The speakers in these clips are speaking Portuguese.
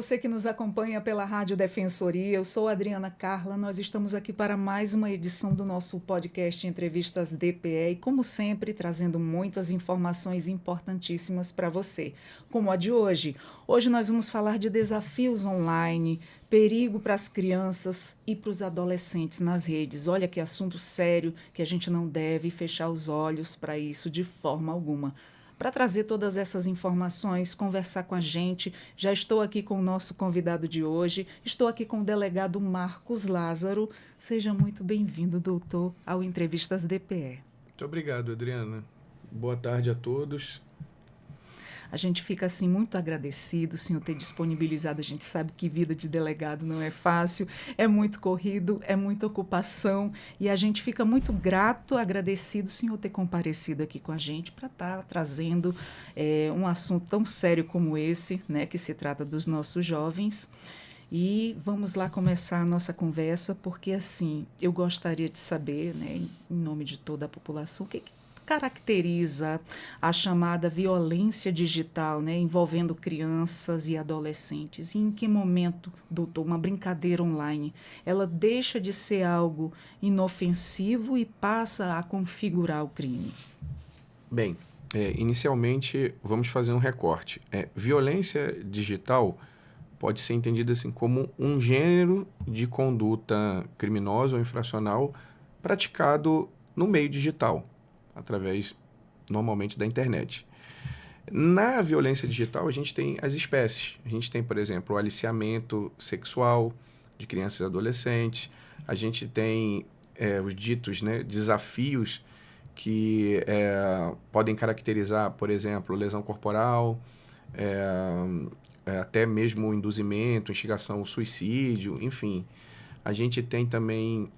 você que nos acompanha pela Rádio Defensoria, eu sou Adriana Carla, nós estamos aqui para mais uma edição do nosso podcast Entrevistas DPE e, como sempre, trazendo muitas informações importantíssimas para você, como a de hoje. Hoje nós vamos falar de desafios online, perigo para as crianças e para os adolescentes nas redes. Olha que assunto sério que a gente não deve fechar os olhos para isso de forma alguma. Para trazer todas essas informações, conversar com a gente, já estou aqui com o nosso convidado de hoje, estou aqui com o delegado Marcos Lázaro. Seja muito bem-vindo, doutor, ao Entrevistas DPE. Muito obrigado, Adriana. Boa tarde a todos. A gente fica assim muito agradecido, senhor, ter disponibilizado. A gente sabe que vida de delegado não é fácil, é muito corrido, é muita ocupação e a gente fica muito grato, agradecido, senhor, ter comparecido aqui com a gente para estar trazendo um assunto tão sério como esse, né, que se trata dos nossos jovens. E vamos lá começar a nossa conversa, porque assim, eu gostaria de saber, né, em nome de toda a população, o que caracteriza a chamada violência digital, né, envolvendo crianças e adolescentes? E em que momento, doutor, uma brincadeira online, ela deixa de ser algo inofensivo e passa a configurar o crime? Bem, inicialmente vamos fazer um recorte. Violência digital pode ser entendida assim como um gênero de conduta criminosa ou infracional praticado no meio digital, através, normalmente, da internet. Na violência digital, a gente tem as espécies. A gente tem, por exemplo, o aliciamento sexual de crianças e adolescentes. A gente tem os ditos, né, desafios que podem caracterizar, por exemplo, lesão corporal, até mesmo induzimento, instigação ao suicídio, enfim. A gente tem também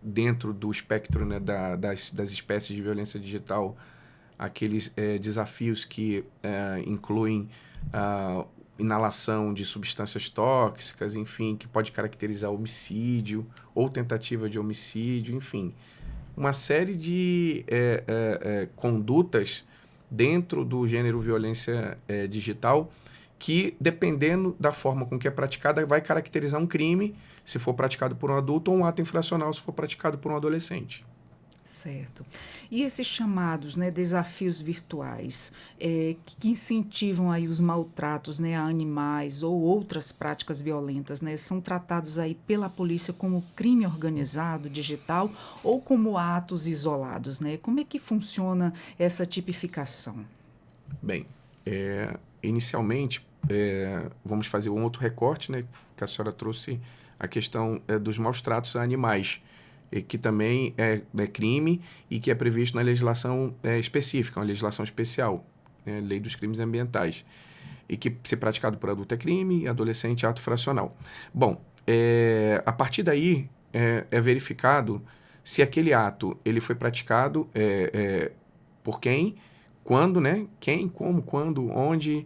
dentro do espectro, né, das espécies de violência digital, aqueles desafios que incluem inalação de substâncias tóxicas, enfim, que pode caracterizar homicídio ou tentativa de homicídio, enfim. Uma série de condutas dentro do gênero violência digital que, dependendo da forma com que é praticada, vai caracterizar um crime, se for praticado por um adulto, ou um ato infracional, se for praticado por um adolescente. Certo. E esses chamados, né, desafios virtuais, que incentivam aí os maltratos, né, a animais ou outras práticas violentas, né, são tratados aí pela polícia como crime organizado digital ou como atos isolados, né? Como é que funciona essa tipificação? Bem, inicialmente, vamos fazer um outro recorte, né, que a senhora trouxe a questão dos maus tratos a animais, que também é crime e que é previsto na legislação específica, uma legislação especial, né, Lei dos Crimes Ambientais, e que, se praticado por adulto, é crime, adolescente, ato infracional. Bom, a partir daí é verificado se aquele ato ele foi praticado por quem, quando, né? Quem, como, quando, onde,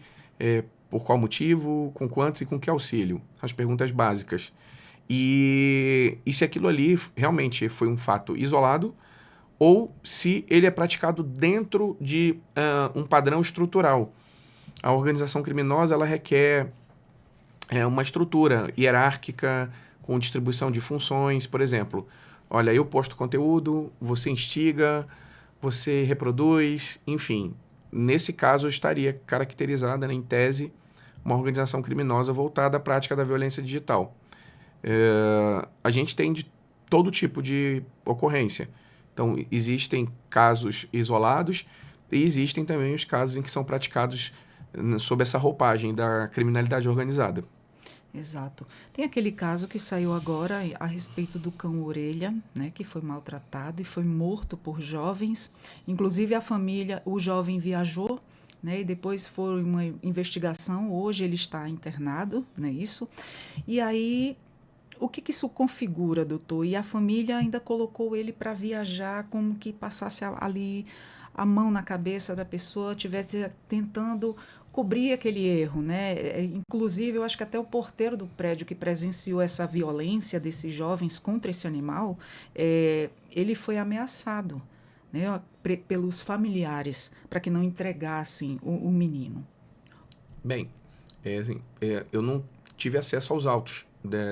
por qual motivo, com quantos e com que auxílio. As perguntas básicas. E se aquilo ali realmente foi um fato isolado ou se ele é praticado dentro de um padrão estrutural. A organização criminosa ela requer uma estrutura hierárquica com distribuição de funções. Por exemplo, olha, eu posto conteúdo, você instiga, você reproduz, enfim. Nesse caso, estaria caracterizada, né, em tese, uma organização criminosa voltada à prática da violência digital. A gente tem de todo tipo de ocorrência. Então, existem casos isolados e existem também os casos em que são praticados sob essa roupagem da criminalidade organizada. Exato. Tem aquele caso que saiu agora a respeito do cão orelha, né, que foi maltratado e foi morto por jovens. Inclusive a família, o jovem viajou, né, e depois foi uma investigação. Hoje ele está internado, não é isso? E aí o que isso configura, doutor? E a família ainda colocou ele para viajar, como que passasse ali a mão na cabeça da pessoa, estivesse tentando cobrir aquele erro, né? Inclusive, eu acho que até o porteiro do prédio que presenciou essa violência desses jovens contra esse animal, ele foi ameaçado, né, pelos familiares para que não entregassem o menino. Bem, Assim, eu não tive acesso aos autos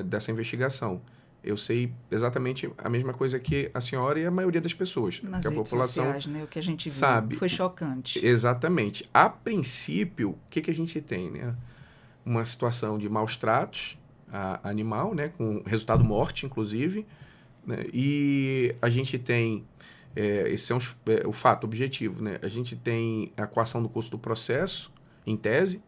dessa investigação. Eu sei exatamente a mesma coisa que a senhora e a maioria das pessoas. Nas Que a redes população sociais, né? O que a gente viu sabe. foi chocante. Exatamente. A princípio, o que a gente tem, né? Uma situação de maus tratos a animal, né? Com resultado morte, inclusive. Né? E a gente tem, esse é o fato objetivo, né? A gente tem a coação do custo do processo, em tese,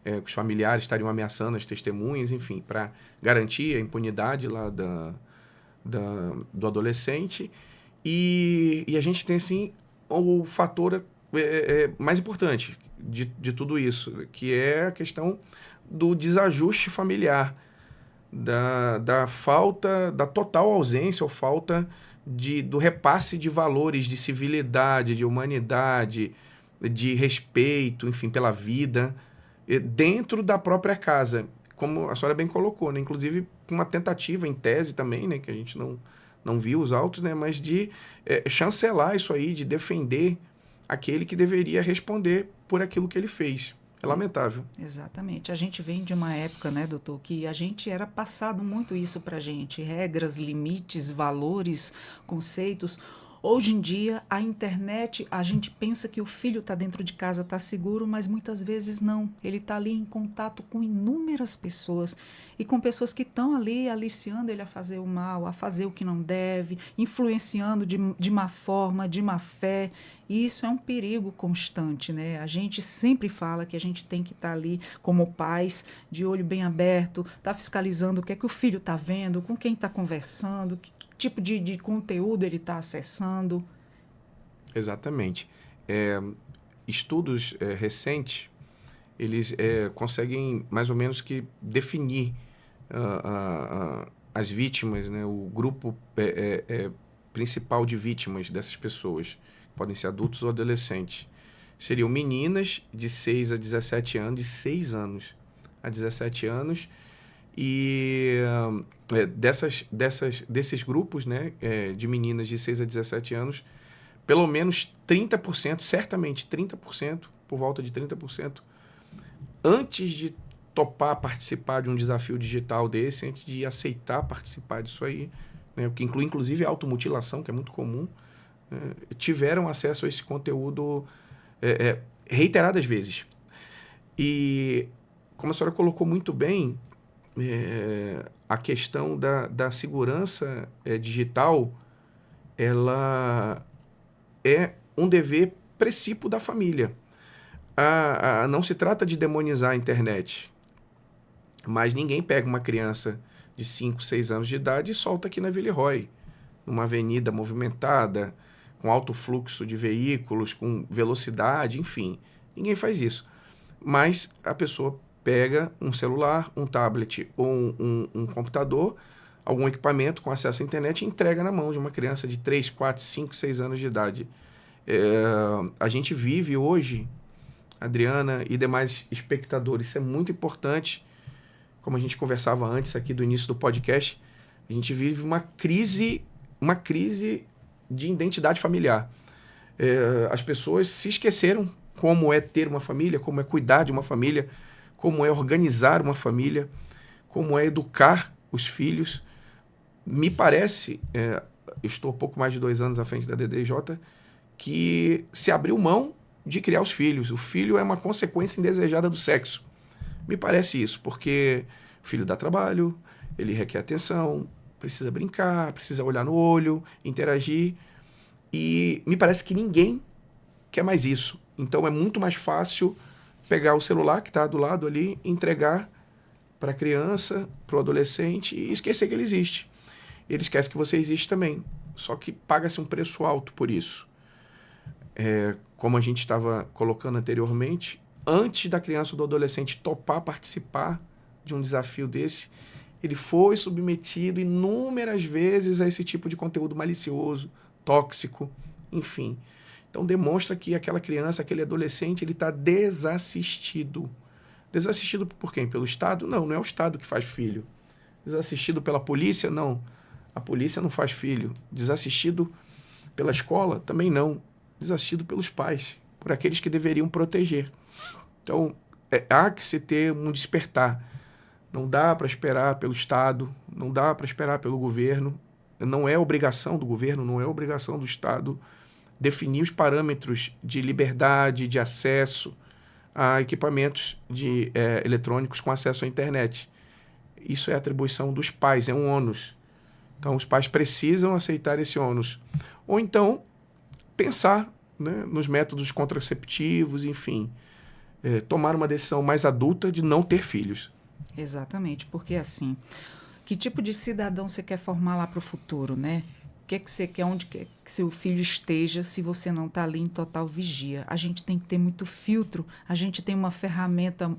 que os familiares estariam ameaçando as testemunhas, enfim, para garantir a impunidade lá do adolescente. E a gente tem, assim, o fator mais importante de tudo isso, que é a questão do desajuste familiar, da falta, da total ausência ou falta do repasse de valores de civilidade, de humanidade, de respeito, enfim, pela vida, dentro da própria casa. Como a senhora bem colocou, né? Inclusive uma tentativa em tese também, né? Que a gente não viu os autos, né? Mas de chancelar isso aí, de defender aquele que deveria responder por aquilo que ele fez. É lamentável. Exatamente. A gente vem de uma época, né, doutor, que a gente era passado muito isso para a gente, regras, limites, valores, conceitos. Hoje em dia, a internet, a gente pensa que o filho está dentro de casa, está seguro, mas muitas vezes não. Ele está ali em contato com inúmeras pessoas e com pessoas que estão ali aliciando ele a fazer o mal, a fazer o que não deve, influenciando de má forma, de má fé. E isso é um perigo constante, né? A gente sempre fala que a gente tem que estar ali como pais, de olho bem aberto, tá fiscalizando o que é que o filho está vendo, com quem está conversando, que tipo de conteúdo ele está acessando. Exatamente. Estudos recentes, eles conseguem mais ou menos que definir as vítimas, né? O grupo principal de vítimas dessas pessoas, podem ser adultos ou adolescentes, seriam meninas de 6 a 17 anos, de 6 anos a 17 anos, e desses grupos, né, de meninas de 6 a 17 anos, pelo menos 30%, certamente 30%, por volta de 30%, antes de topar participar de um desafio digital desse, antes de aceitar participar disso aí, né, que inclui inclusive automutilação, que é muito comum, tiveram acesso a esse conteúdo reiteradas vezes. E, como a senhora colocou muito bem, a questão da segurança digital, ela é um dever precípio da família. Não se trata de demonizar a internet, mas ninguém pega uma criança de 5, 6 anos de idade e solta aqui na Villeroy, numa avenida movimentada, com alto fluxo de veículos, com velocidade, enfim. Ninguém faz isso. Mas a pessoa pega um celular, um tablet ou um computador, algum equipamento com acesso à internet e entrega na mão de uma criança de 3, 4, 5, 6 anos de idade. A gente vive hoje, Adriana e demais espectadores, isso é muito importante, como a gente conversava antes aqui do início do podcast, a gente vive uma crise de identidade familiar. As pessoas se esqueceram como é ter uma família, como é cuidar de uma família, como é organizar uma família, como é educar os filhos. Me parece, eu estou pouco mais de 2 anos à frente da DDJ, que se abriu mão de criar os filhos. O filho é uma consequência indesejada do sexo. Me parece isso, porque o filho dá trabalho, ele requer atenção, precisa brincar, precisa olhar no olho, interagir. E me parece que ninguém quer mais isso. Então é muito mais fácil pegar o celular que está do lado ali, entregar para a criança, para o adolescente e esquecer que ele existe. Ele esquece que você existe também. Só que paga-se um preço alto por isso. Como a gente estava colocando anteriormente, antes da criança ou do adolescente topar participar de um desafio desse, ele foi submetido inúmeras vezes a esse tipo de conteúdo malicioso, tóxico, enfim. Então demonstra que aquela criança, aquele adolescente, ele está desassistido. Desassistido por quem? Pelo Estado? Não é o Estado que faz filho. Desassistido pela polícia? Não. A polícia não faz filho. Desassistido pela escola? Também não. Desassistido pelos pais, por aqueles que deveriam proteger. Então, há que se ter um despertar. Não dá para esperar pelo Estado, não dá para esperar pelo governo, não é obrigação do governo, não é obrigação do Estado definir os parâmetros de liberdade, de acesso a equipamentos eletrônicos com acesso à internet. Isso é atribuição dos pais, é um ônus. Então, os pais precisam aceitar esse ônus. Ou então, pensar, né, nos métodos contraceptivos, enfim, tomar uma decisão mais adulta de não ter filhos. Exatamente, porque assim, que tipo de cidadão você quer formar lá para o futuro, né? O que é que você quer, onde quer que seu filho esteja, se você não está ali em total vigia? A gente tem que ter muito filtro, a gente tem uma ferramenta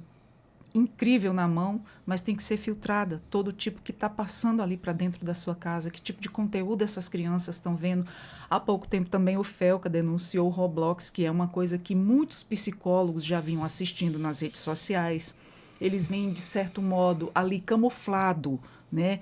incrível na mão, mas tem que ser filtrada. Todo tipo que está passando ali para dentro da sua casa, que tipo de conteúdo essas crianças estão vendo. Há pouco tempo também o Felca denunciou o Roblox, que é uma coisa que muitos psicólogos já vinham assistindo nas redes sociais. Eles vêm, de certo modo, ali camuflado, né?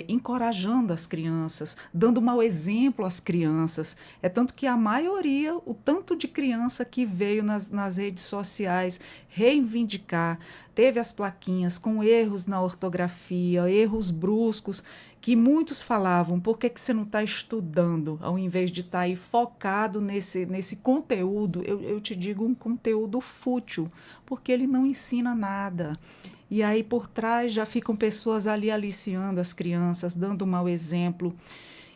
Encorajando as crianças, dando mau exemplo às crianças. É tanto que a maioria, o tanto de criança que veio nas redes sociais reivindicar, teve as plaquinhas com erros na ortografia, erros bruscos, que muitos falavam, por que você não está estudando, ao invés de estar aí focado nesse conteúdo, eu te digo um conteúdo fútil, porque ele não ensina nada. E aí por trás já ficam pessoas ali aliciando as crianças, dando um mau exemplo.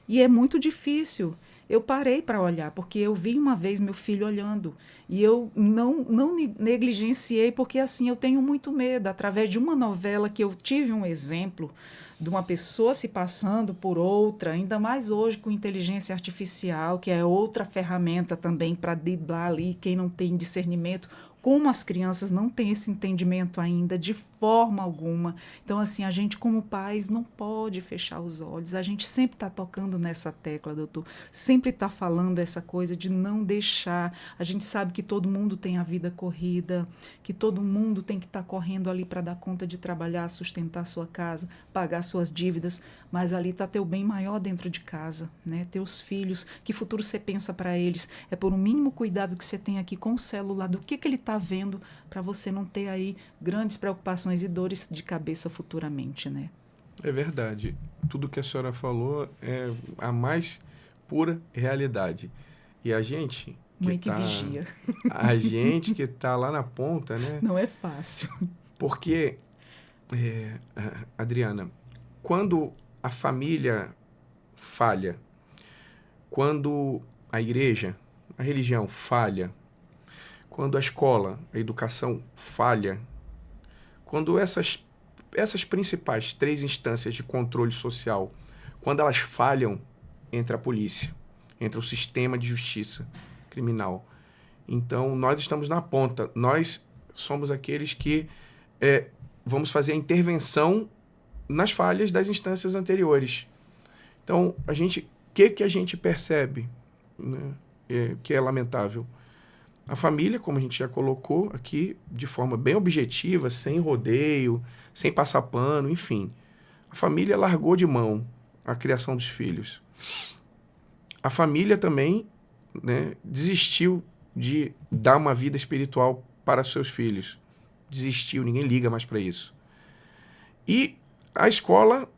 E é muito difícil. Eu parei para olhar, porque eu vi uma vez meu filho olhando. E eu não negligenciei, porque assim eu tenho muito medo. Através de uma novela que eu tive um exemplo de uma pessoa se passando por outra, ainda mais hoje com inteligência artificial, que é outra ferramenta também para driblar ali quem não tem discernimento. Como as crianças não têm esse entendimento ainda de forma alguma. Então, assim, a gente como pais não pode fechar os olhos. A gente sempre está tocando nessa tecla, doutor. Sempre está falando essa coisa de não deixar. A gente sabe que todo mundo tem a vida corrida, que todo mundo tem que estar correndo ali para dar conta de trabalhar, sustentar a sua casa, pagar suas dívidas, mas ali está teu bem maior dentro de casa, né? Teus filhos, que futuro você pensa para eles? É por um mínimo cuidado que você tem aqui com o celular, do que ele está vendo, para você não ter aí grandes preocupações e dores de cabeça futuramente, né? É verdade. Tudo que a senhora falou é a mais pura realidade. E a gente Mãe que vigia. a gente que tá lá na ponta, né? Não é fácil. Porque, Adriana, quando a família falha, quando a igreja, a religião falha, quando a escola, a educação falha, quando essas principais 3 instâncias de controle social, quando elas falham, entra a polícia, entra o sistema de justiça criminal. Então, nós estamos na ponta. Nós somos aqueles que vamos fazer a intervenção nas falhas das instâncias anteriores. Então, que a gente percebe, né, que é lamentável? A família, como a gente já colocou aqui, de forma bem objetiva, sem rodeio, sem passar pano, enfim. A família largou de mão a criação dos filhos. A família também, né, desistiu de dar uma vida espiritual para seus filhos. Desistiu, ninguém liga mais para isso. E a escola,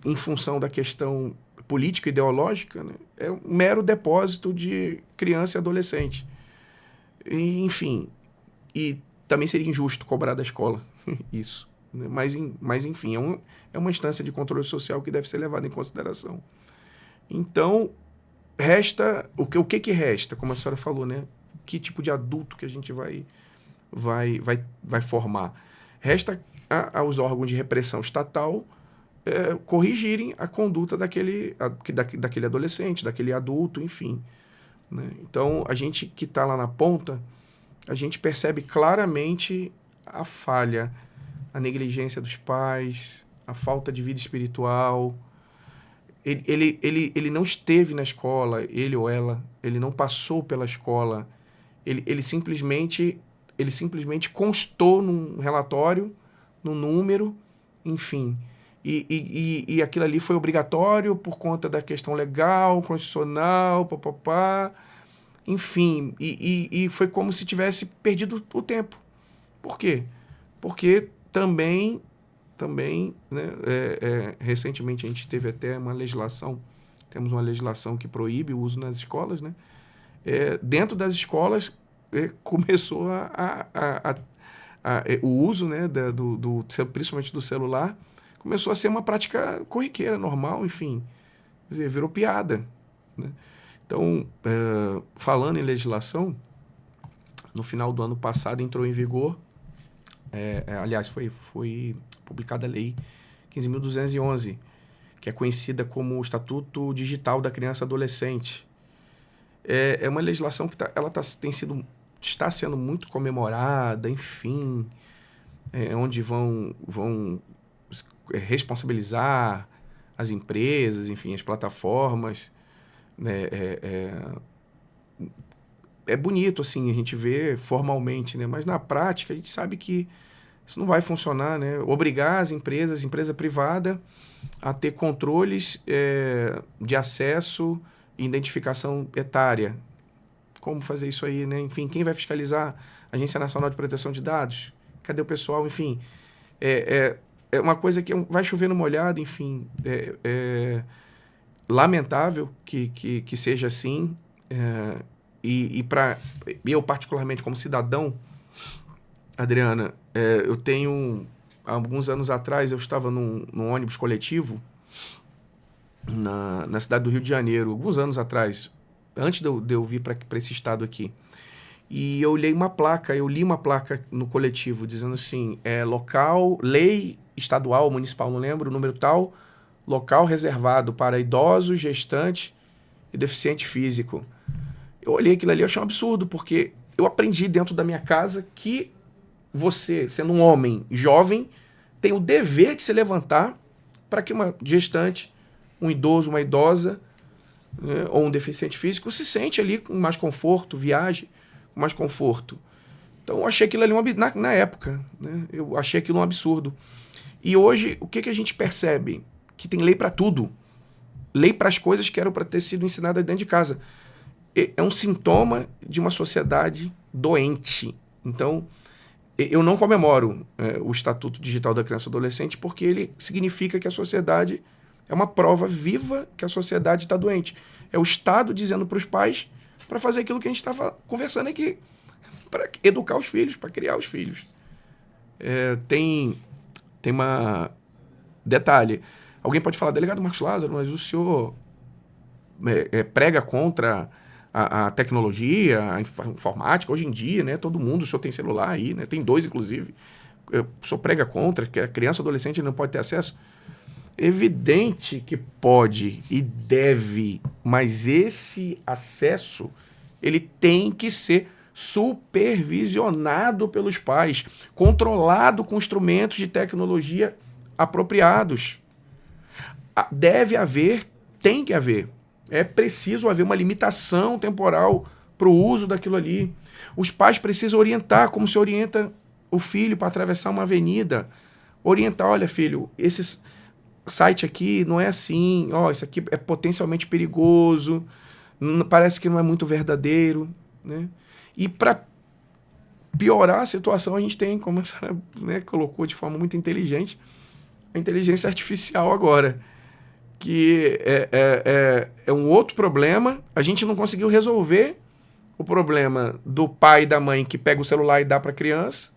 em função da questão político-ideológica, né, é um mero depósito de criança e adolescente. Enfim, e também seria injusto cobrar da escola isso, né? Mas enfim, é uma instância de controle social que deve ser levada em consideração. Então, resta, o que resta, como a senhora falou, né? Que tipo de adulto que a gente vai formar? Resta aos órgãos de repressão estatal corrigirem a conduta daquele adolescente, daquele adulto, enfim. Né? Então, a gente que está lá na ponta, a gente percebe claramente a falha, a negligência dos pais, a falta de vida espiritual. Ele não esteve na escola, ele ou ela, ele não passou pela escola, ele simplesmente constou num relatório, num número, enfim. E aquilo ali foi obrigatório por conta da questão legal, constitucional, papapá, enfim. E foi como se tivesse perdido o tempo. Por quê? Porque também né, recentemente a gente teve até temos uma legislação que proíbe o uso nas escolas, né? Dentro das escolas começou o uso, né, principalmente do celular, começou a ser uma prática corriqueira, normal, enfim, quer dizer, virou piada, né? Então, falando em legislação, no final do ano passado entrou em vigor, aliás, foi publicada a Lei 15.211, que é conhecida como o Estatuto Digital da Criança e Adolescente. É uma legislação que está sendo muito comemorada, enfim, onde vão responsabilizar as empresas, enfim, as plataformas, né? É bonito, assim, a gente vê formalmente, né? Mas na prática a gente sabe que isso não vai funcionar, né? Obrigar as empresa privada, a ter controles de acesso e identificação etária. Como fazer isso aí, né? Enfim, quem vai fiscalizar? A Agência Nacional de Proteção de Dados? Cadê o pessoal? Enfim, é uma coisa que vai chover no molhado, enfim. Lamentável que seja assim. Eu, particularmente, como cidadão, Adriana, eu tenho... Alguns anos atrás, eu estava num ônibus coletivo na cidade do Rio de Janeiro. Alguns anos atrás, antes de eu vir para esse estado aqui. E eu li uma placa no coletivo, dizendo assim, local, lei estadual, municipal, não lembro, número tal, local reservado para idosos, gestantes e deficiente físico. Eu olhei aquilo ali e achei um absurdo, porque eu aprendi dentro da minha casa que você, sendo um homem jovem, tem o dever de se levantar para que uma gestante, um idoso, uma idosa, né, ou um deficiente físico se sente ali com mais conforto, viaje com mais conforto. Então eu achei aquilo ali na época, né, eu achei aquilo um absurdo. E hoje, o que a gente percebe? Que tem lei para tudo. Lei para as coisas que eram para ter sido ensinadas dentro de casa. É um sintoma de uma sociedade doente. Então, eu não comemoro o Estatuto Digital da Criança e Adolescente porque ele significa que a sociedade é uma prova viva que a sociedade está doente. É o Estado dizendo para os pais para fazer aquilo que a gente estava conversando aqui, para educar os filhos, para criar os filhos. Tem uma... Detalhe, alguém pode falar, delegado Marcos Lázaro, mas o senhor prega contra a tecnologia, a informática, hoje em dia, né? Todo mundo, o senhor tem celular aí, né? Tem 2, inclusive. O senhor prega contra, que a criança e adolescente não pode ter acesso? Evidente que pode e deve, mas esse acesso, ele tem que ser supervisionado pelos pais, controlado com instrumentos de tecnologia apropriados. Deve haver, tem que haver. É preciso haver uma limitação temporal para o uso daquilo ali. Os pais precisam orientar, como se orienta o filho para atravessar uma avenida. Orientar, olha, filho, esse site aqui não é assim, isso aqui é potencialmente perigoso, parece que não é muito verdadeiro, né? E para piorar a situação, a gente tem, como a senhora, né, colocou de forma muito inteligente, a inteligência artificial agora, que é um outro problema. A gente não conseguiu resolver o problema do pai e da mãe que pega o celular e dá para a criança,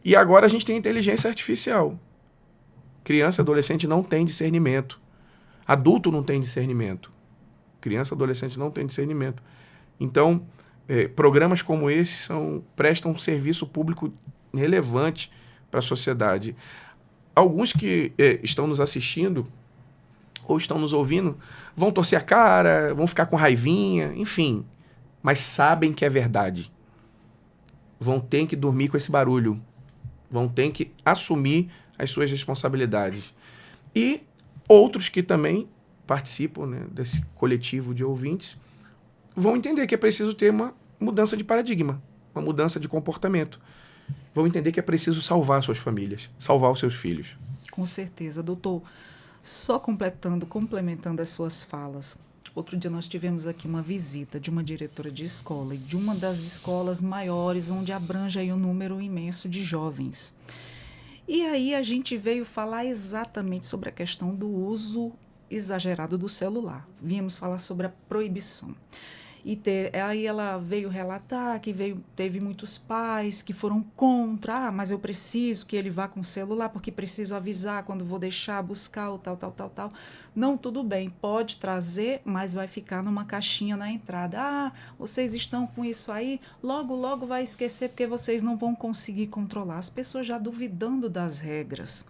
e agora a gente tem inteligência artificial. Criança e adolescente não tem discernimento. Adulto não tem discernimento. Criança e adolescente não tem discernimento. Então, programas como esse prestam um serviço público relevante para a sociedade. Alguns que estão nos assistindo ou estão nos ouvindo vão torcer a cara, vão ficar com raivinha, enfim, mas sabem que é verdade. Vão ter que dormir com esse barulho. Vão ter que assumir as suas responsabilidades. E outros que também participam, né, desse coletivo de ouvintes vão entender que é preciso ter uma mudança de paradigma, uma mudança de comportamento. Vão entender que é preciso salvar suas famílias, salvar os seus filhos. Com certeza, doutor. Só complementando as suas falas. Outro dia nós tivemos aqui uma visita de uma diretora de escola e de uma das escolas maiores onde abrange aí um número imenso de jovens. E aí a gente veio falar exatamente sobre a questão do uso exagerado do celular. Viemos falar sobre a proibição. Aí ela veio relatar que teve muitos pais que foram contra, mas eu preciso que ele vá com o celular, porque preciso avisar quando vou deixar, buscar o tal, tal, tal, tal. Não, tudo bem, pode trazer, mas vai ficar numa caixinha na entrada. Ah, vocês estão com isso aí, logo, logo vai esquecer, porque vocês não vão conseguir controlar. As pessoas já duvidando das regras.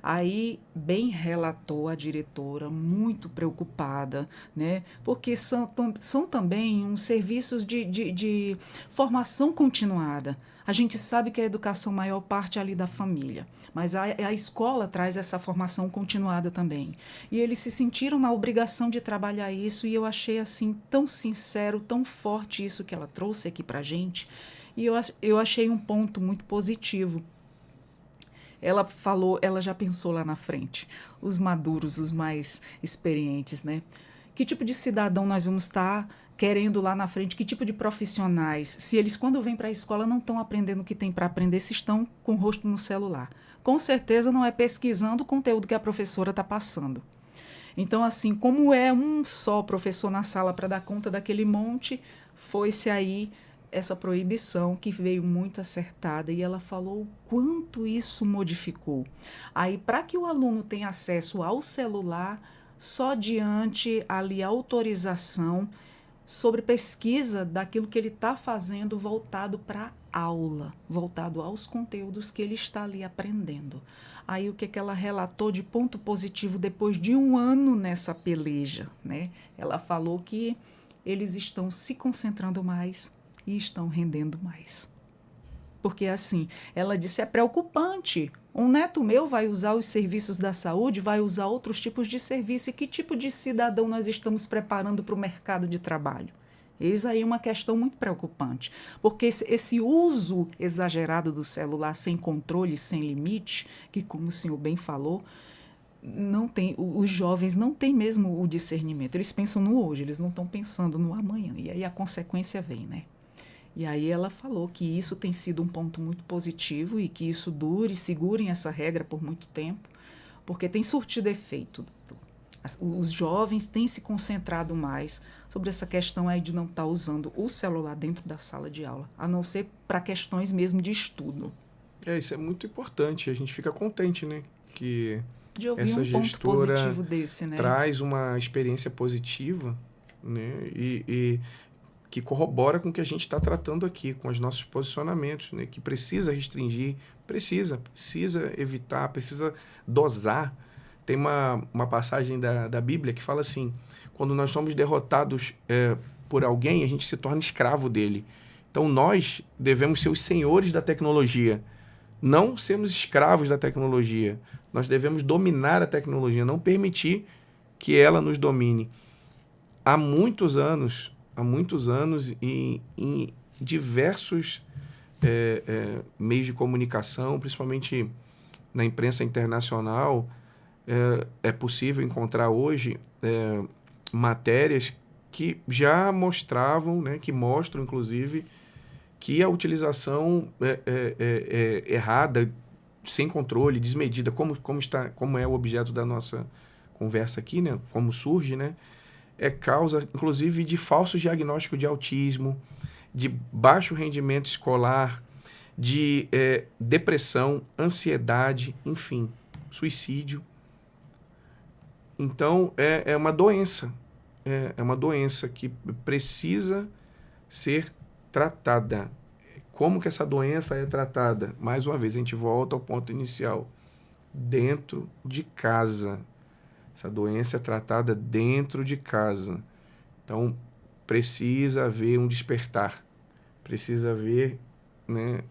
Aí, bem relatou a diretora, muito preocupada, né? Porque são também uns serviços de formação continuada. A gente sabe que a educação maior parte é ali da família, mas a escola traz essa formação continuada também. E eles se sentiram na obrigação de trabalhar isso, e eu achei assim tão sincero, tão forte isso que ela trouxe aqui para a gente. E eu achei um ponto muito positivo. Ela falou, ela já pensou lá na frente, os maduros, os mais experientes, né? Que tipo de cidadão nós vamos estar querendo lá na frente? Que tipo de profissionais? Se eles, quando vêm para a escola, não estão aprendendo o que tem para aprender, se estão com o rosto no celular. Com certeza não é pesquisando o conteúdo que a professora está passando. Então, assim, como é um só professor na sala para dar conta daquele monte, foi-se aí essa proibição que veio muito acertada, e ela falou o quanto isso modificou. Aí, para que o aluno tenha acesso ao celular, só diante ali a autorização sobre pesquisa daquilo que ele está fazendo voltado para a aula, voltado aos conteúdos que ele está ali aprendendo. Aí o que ela relatou de ponto positivo depois de um ano nessa peleja, né? Ela falou que eles estão se concentrando mais e estão rendendo mais. Porque assim, ela disse, é preocupante. Um neto meu vai usar os serviços da saúde, vai usar outros tipos de serviço. E que tipo de cidadão nós estamos preparando para o mercado de trabalho? Eis aí uma questão muito preocupante, porque esse uso exagerado do celular sem controle, sem limite, que como o senhor bem falou, não tem, os jovens não têm mesmo o discernimento, eles pensam no hoje, eles não estão pensando no amanhã, e aí a consequência vem, né? E aí ela falou que isso tem sido um ponto muito positivo e que isso dure, segurem essa regra por muito tempo, porque tem surtido efeito. Os jovens têm se concentrado mais sobre essa questão aí de não estar usando o celular dentro da sala de aula, a não ser para questões mesmo de estudo. Isso é muito importante. A gente fica contente, né? Que De ouvir essa um ponto gestora positivo desse, né? traz uma experiência positiva, né? E que corrobora com o que a gente está tratando aqui, com os nossos posicionamentos, né? Que precisa restringir, precisa evitar, precisa dosar. Tem uma passagem da Bíblia que fala assim, quando nós somos derrotados por alguém, a gente se torna escravo dele. Então nós devemos ser os senhores da tecnologia, não sermos escravos da tecnologia. Nós devemos dominar a tecnologia, não permitir que ela nos domine. Há muitos anos, em diversos meios de comunicação, principalmente na imprensa internacional, é possível encontrar hoje matérias que já mostravam, né, que mostram, inclusive, que a utilização errada, sem controle, desmedida, como é o objeto da nossa conversa aqui, né, como surge, né, é causa, inclusive, de falso diagnóstico de autismo, de baixo rendimento escolar, de depressão, ansiedade, enfim, suicídio. Então, é uma doença. É uma doença que precisa ser tratada. Como que essa doença é tratada? Mais uma vez, a gente volta ao ponto inicial. Dentro de casa. Essa doença é tratada dentro de casa. Então, precisa haver um despertar. Precisa haver, né,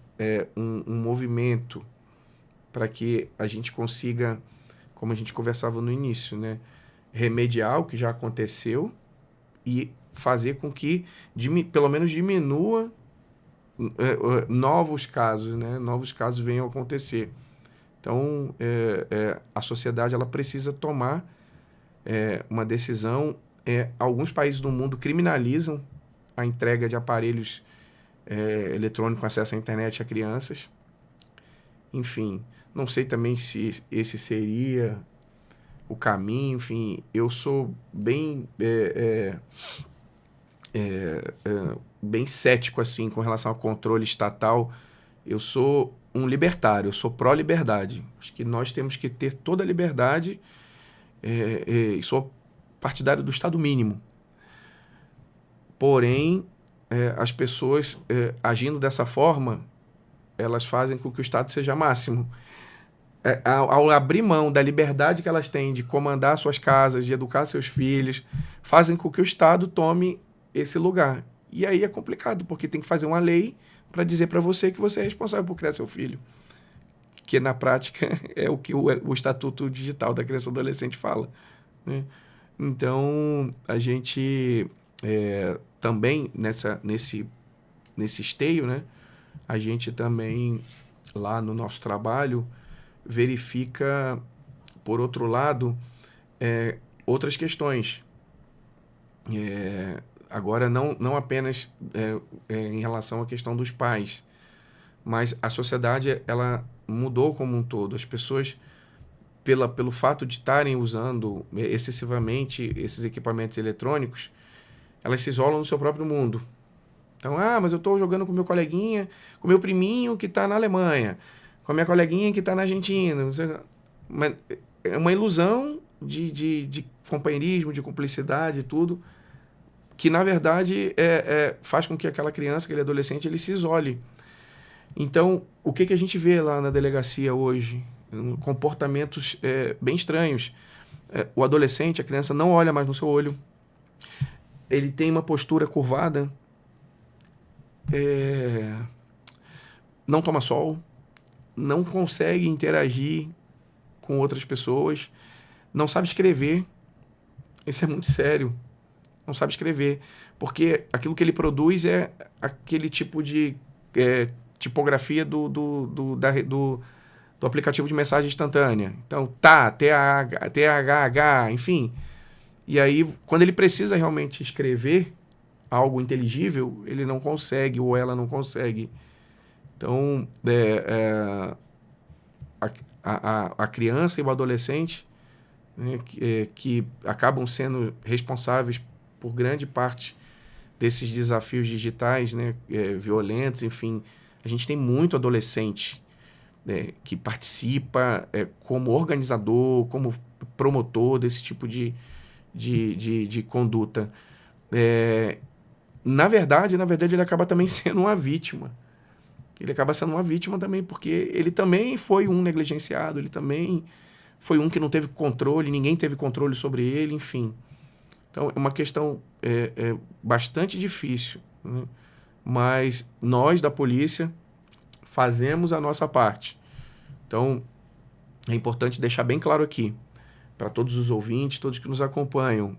um movimento para que a gente consiga, como a gente conversava no início, né, remediar o que já aconteceu e fazer com que pelo menos diminua novos casos, né, novos casos venham a acontecer. Então, a sociedade ela precisa tomar uma decisão alguns países do mundo criminalizam a entrega de aparelhos eletrônicos com acesso à internet a crianças. Enfim, não sei também se esse seria o caminho. Enfim, eu sou bem bem cético assim com relação ao controle estatal. Eu sou um libertário, eu sou pró-liberdade. Acho que nós temos que ter toda a liberdade, e sou partidário do Estado mínimo. Porém, as pessoas agindo dessa forma, elas fazem com que o Estado seja máximo. Ao abrir mão da liberdade que elas têm de comandar suas casas, de educar seus filhos, fazem com que o Estado tome esse lugar. E aí é complicado, porque tem que fazer uma lei para dizer para você que você é responsável por criar seu filho. Que na prática é o que o Estatuto Digital da Criança e Adolescente fala, né? Então, a gente também, nesse esteio, né, a gente também, lá no nosso trabalho, verifica, por outro lado, outras questões. Agora, não apenas em relação à questão dos pais, mas a sociedade ela mudou como um todo. As pessoas, pelo fato de estarem usando excessivamente esses equipamentos eletrônicos, elas se isolam no seu próprio mundo. Então, mas eu estou jogando com meu coleguinha, com meu priminho que está na Alemanha, com a minha coleguinha que está na Argentina. Mas é uma ilusão de companheirismo, de cumplicidade e tudo, que, na verdade, faz com que aquela criança, aquele adolescente, ele se isole. Então, o que a gente vê lá na delegacia hoje? Comportamentos bem estranhos. O adolescente, a criança, não olha mais no seu olho. Ele tem uma postura curvada. Não toma sol. Não consegue interagir com outras pessoas. Não sabe escrever. Isso é muito sério. Não sabe escrever. Porque aquilo que ele produz é aquele tipo de tipografia do aplicativo de mensagem instantânea. Então, THH, enfim. E aí, quando ele precisa realmente escrever algo inteligível, ele não consegue, ou ela não consegue. Então, a criança e o adolescente, né, que acabam sendo responsáveis por grande parte desses desafios digitais, né, violentos, enfim. A gente tem muito adolescente que participa como organizador, como promotor desse tipo de conduta. Na verdade, ele acaba também sendo uma vítima. Ele acaba sendo uma vítima também, porque ele também foi um negligenciado, ele também foi um que não teve controle, ninguém teve controle sobre ele, enfim. Então, é uma questão bastante difícil, né? Mas nós, da polícia, fazemos a nossa parte. Então, é importante deixar bem claro aqui, para todos os ouvintes, todos que nos acompanham,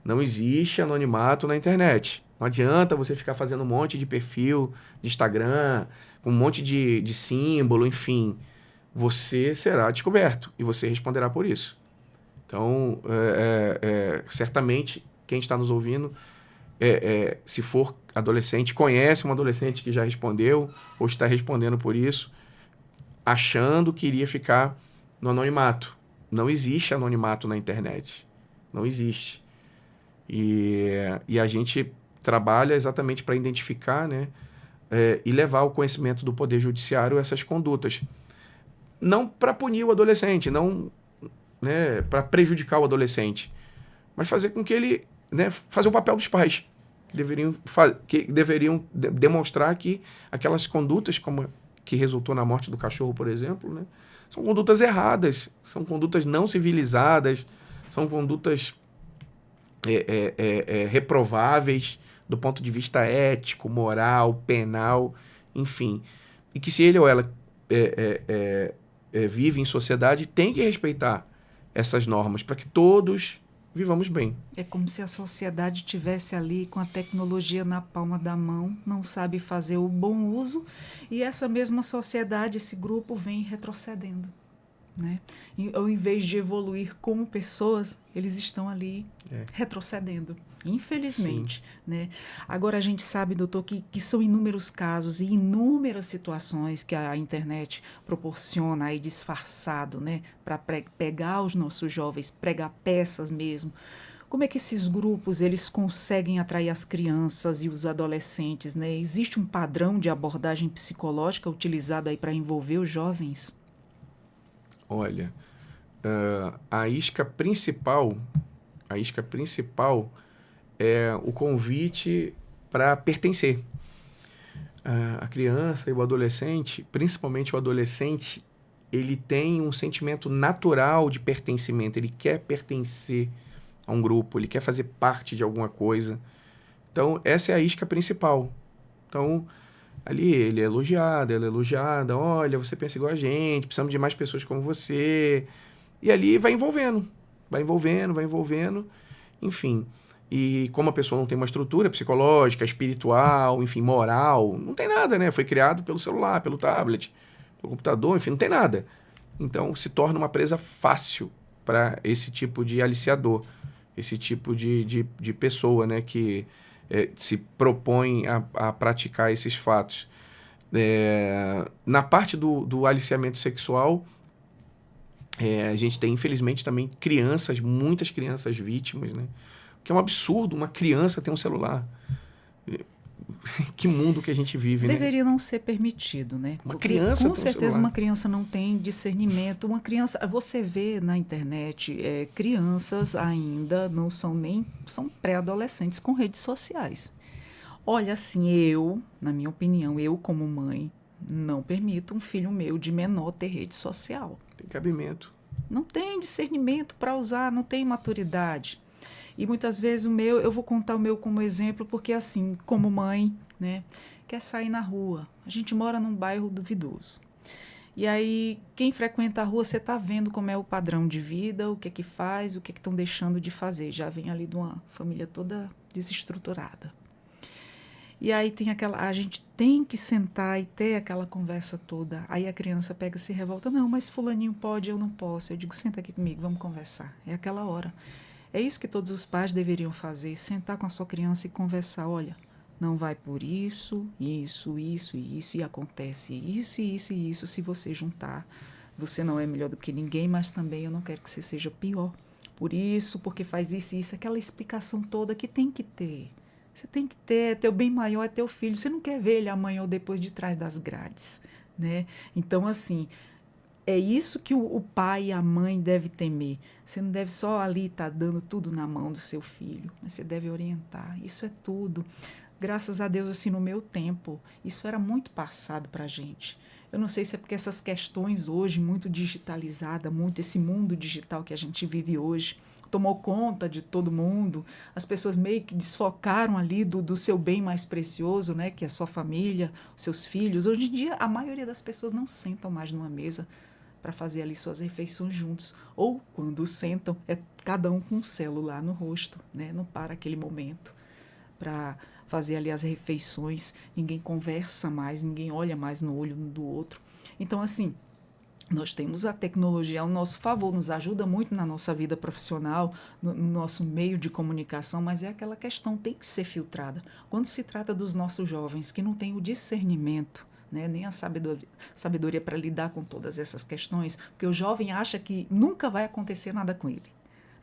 não existe anonimato na internet. Não adianta você ficar fazendo um monte de perfil de Instagram, um monte de símbolo, enfim. Você será descoberto e você responderá por isso. Então, certamente, quem está nos ouvindo, se for adolescente, conhece um adolescente que já respondeu ou está respondendo por isso, achando que iria ficar no anonimato. Não existe anonimato na internet. Não existe. E a gente trabalha exatamente para identificar, né, e levar ao conhecimento do Poder Judiciário essas condutas. Não para punir o adolescente, não, né, para prejudicar o adolescente, mas fazer com que ele, né, fazer o papel dos pais, que deveriam demonstrar que aquelas condutas, como que resultou na morte do cachorro, por exemplo, né, são condutas erradas, são condutas não civilizadas, são condutas reprováveis do ponto de vista ético, moral, penal, enfim. E que se ele ou ela vive em sociedade, tem que respeitar essas normas para que todos vivamos bem. É como se a sociedade tivesse ali com a tecnologia na palma da mão, não sabe fazer o bom uso, e essa mesma sociedade, esse grupo, vem retrocedendo. né? E, ao invés de evoluir como pessoas, eles estão ali retrocedendo, infelizmente, né? Agora a gente sabe, doutor, que são inúmeros casos e inúmeras situações que a internet proporciona aí disfarçado, né? Para pegar os nossos jovens, pregar peças mesmo. Como é que esses grupos eles conseguem atrair as crianças e os adolescentes, né? Existe um padrão de abordagem psicológica utilizado aí para envolver os jovens? Olha, a isca principal é o convite para pertencer. A criança e o adolescente, principalmente o adolescente, ele tem um sentimento natural de pertencimento, ele quer pertencer a um grupo, ele quer fazer parte de alguma coisa. Então, essa é a isca principal. Então, ali ele é elogiado, ela é elogiada, olha, você pensa igual a gente, precisamos de mais pessoas como você. E ali vai envolvendo, vai envolvendo, enfim. E como a pessoa não tem uma estrutura psicológica, espiritual, enfim, moral, não tem nada, né? Foi criado pelo celular, pelo tablet, pelo computador, enfim, não tem nada. Então se torna uma presa fácil para esse tipo de aliciador, esse tipo de pessoa, né? Que se propõe a praticar esses fatos. Na parte do aliciamento sexual, a gente tem, infelizmente, também crianças, muitas crianças vítimas, né? Que é um absurdo uma criança ter um celular. Que mundo que a gente vive, né? Deveria não ser permitido, né? Uma Porque, criança com ter um certeza celular. uma criança não tem discernimento. Uma criança, você vê na internet, crianças ainda não são nem são pré-adolescentes com redes sociais. Olha, assim, na minha opinião, eu como mãe, não permito um filho meu de menor ter rede social. Tem cabimento. Não tem discernimento para usar, não tem maturidade. E muitas vezes eu vou contar o meu como exemplo, porque assim, como mãe, né, quer sair na rua. A gente mora num bairro duvidoso. E aí, quem frequenta a rua, você está vendo como é o padrão de vida, o que é que faz, o que é que estão deixando de fazer. Já vem ali de uma família toda desestruturada. E aí a gente tem que sentar e ter aquela conversa toda. Aí a criança pega e se revolta, não, mas fulaninho pode, eu não posso. Eu digo, senta aqui comigo, vamos conversar. É aquela hora. É isso que todos os pais deveriam fazer, sentar com a sua criança e conversar, olha, não vai por isso, isso, isso e isso, e acontece isso e isso e isso, se você juntar. Você não é melhor do que ninguém, mas também eu não quero que você seja pior. Por isso, porque faz isso e isso, aquela explicação toda que tem que ter. Você tem que ter, teu bem maior é teu filho. Você não quer ver ele amanhã ou depois de trás das grades, né? Então, assim, é isso que o pai e a mãe devem temer. Você não deve só ali estar dando tudo na mão do seu filho, mas você deve orientar. Isso é tudo. Graças a Deus, assim, no meu tempo, isso era muito passado para a gente. Eu não sei se é porque essas questões hoje, muito digitalizada, muito esse mundo digital que a gente vive hoje, tomou conta de todo mundo, as pessoas meio que desfocaram ali do seu bem mais precioso, né, que é a sua família, os seus filhos. Hoje em dia, a maioria das pessoas não sentam mais numa mesa para fazer ali suas refeições juntos. Ou, quando sentam, é cada um com um celular no rosto, né, não para aquele momento para fazer ali as refeições, ninguém conversa mais, ninguém olha mais no olho um do outro. Então, assim, nós temos a tecnologia ao nosso favor, nos ajuda muito na nossa vida profissional, no nosso meio de comunicação, mas é aquela questão, tem que ser filtrada. Quando se trata dos nossos jovens que não têm o discernimento, né, nem a sabedoria para lidar com todas essas questões, porque o jovem acha que nunca vai acontecer nada com ele.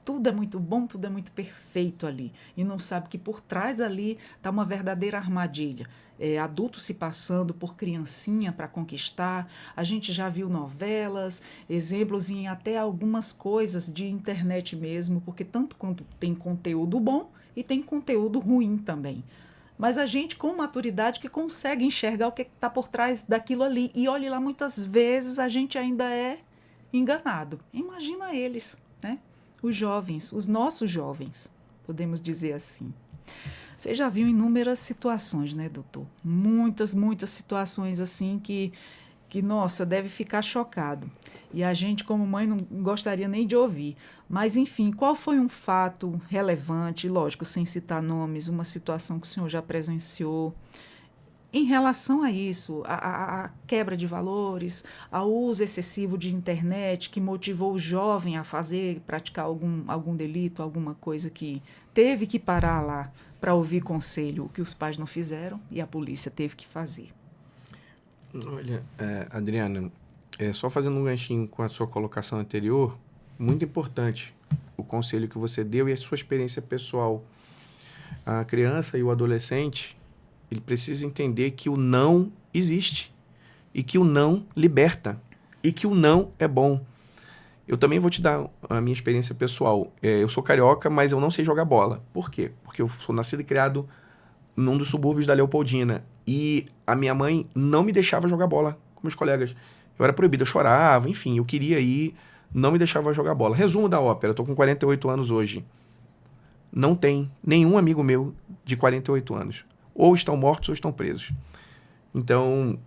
Tudo é muito bom, tudo é muito perfeito ali. E não sabe que por trás ali está uma verdadeira armadilha. Adulto se passando por criancinha para conquistar. A gente já viu novelas, exemplos em até algumas coisas de internet mesmo, porque tanto quanto tem conteúdo bom e tem conteúdo ruim também. Mas a gente, com maturidade, que consegue enxergar o que está por trás daquilo ali. E olhe lá, muitas vezes a gente ainda é enganado. Imagina eles, né? Os jovens, os nossos jovens, podemos dizer assim. Você já viu inúmeras situações, né, doutor? Muitas, muitas situações assim que, nossa, deve ficar chocado. E a gente, como mãe, não gostaria nem de ouvir. Mas, enfim, qual foi um fato relevante, lógico, sem citar nomes, uma situação que o senhor já presenciou, Em relação a isso, a quebra de valores, ao uso excessivo de internet que motivou o jovem a praticar algum delito, alguma coisa que teve que parar lá para ouvir conselho, o que os pais não fizeram e a polícia teve que fazer. Olha, Adriana, só fazendo um ganchinho com a sua colocação anterior, muito importante o conselho que você deu e a sua experiência pessoal. A criança e o adolescente, ele precisa entender que o não existe e que o não liberta e que o não é bom. Eu também vou te dar a minha experiência pessoal. Eu sou carioca, mas eu não sei jogar bola. Por quê? Porque eu sou nascido e criado num dos subúrbios da Leopoldina e a minha mãe não me deixava jogar bola com meus colegas. Eu era proibido, eu chorava, enfim, eu queria ir, não me deixava jogar bola. Resumo da ópera, eu tô com 48 anos hoje. Não tem nenhum amigo meu de 48 anos. Ou estão mortos ou estão presos. Então,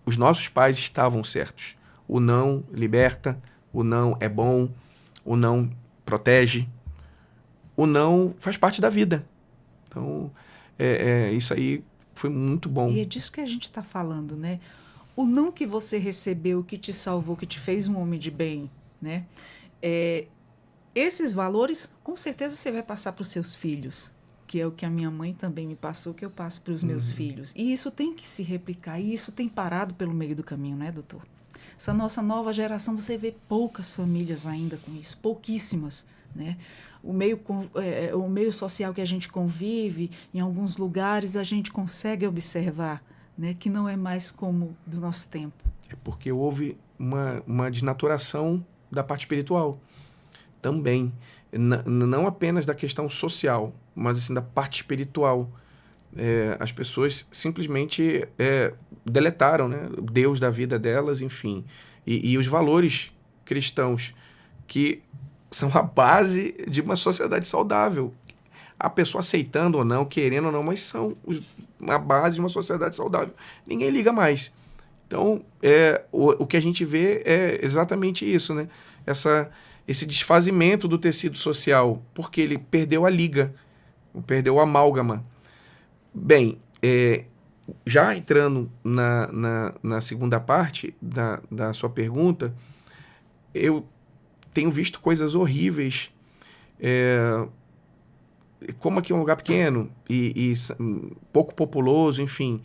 os nossos pais estavam certos. O não liberta, o não é bom, o não protege, o não faz parte da vida. Então, isso aí foi muito bom. E é disso que a gente está falando, né? O não que você recebeu, que te salvou, que te fez um homem de bem, né? Esses valores, com certeza você vai passar para os seus filhos, que é o que a minha mãe também me passou, que eu passo para os meus filhos. E isso tem que se replicar, e isso tem parado pelo meio do caminho, né, doutor? Essa nossa nova geração, você vê poucas famílias ainda com isso, pouquíssimas, né? O meio social que a gente convive, em alguns lugares a gente consegue observar, né, que não é mais como do nosso tempo. É porque houve uma desnaturação da parte espiritual também. Não apenas da questão social, mas assim, da parte espiritual. As pessoas simplesmente deletaram, né, Deus da vida delas, enfim. E os valores cristãos, que são a base de uma sociedade saudável. A pessoa aceitando ou não, querendo ou não, mas são a base de uma sociedade saudável. Ninguém liga mais. Então, o que a gente vê é exatamente isso, né? Esse desfazimento do tecido social, porque ele perdeu a liga, perdeu o amálgama. Bem, já entrando na segunda parte da sua pergunta, eu tenho visto coisas horríveis. Como aqui é um lugar pequeno e pouco populoso, enfim,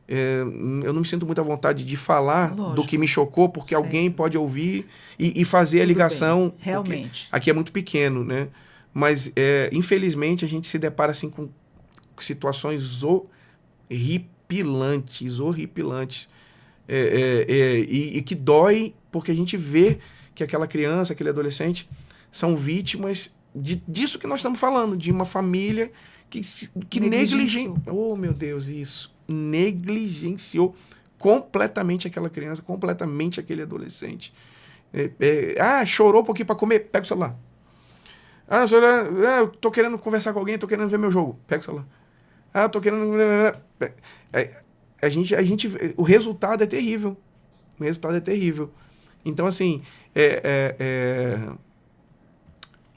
eu não me sinto muito à vontade de falar do que me chocou, porque certo. Alguém pode ouvir e fazer Tudo a ligação. bem. Realmente. Aqui é muito pequeno, né? Mas, infelizmente, a gente se depara assim, com situações horripilantes. E que dói, porque a gente vê que aquela criança, aquele adolescente, são vítimas disso que nós estamos falando, de uma família que negligenciou. Oh, meu Deus, isso. Negligenciou completamente aquela criança, completamente aquele adolescente. Chorou um pouquinho para comer, pega o celular. Eu tô querendo conversar com alguém, tô querendo ver meu jogo, pega o celular. Tô querendo... O resultado é terrível. O resultado é terrível. Então, assim,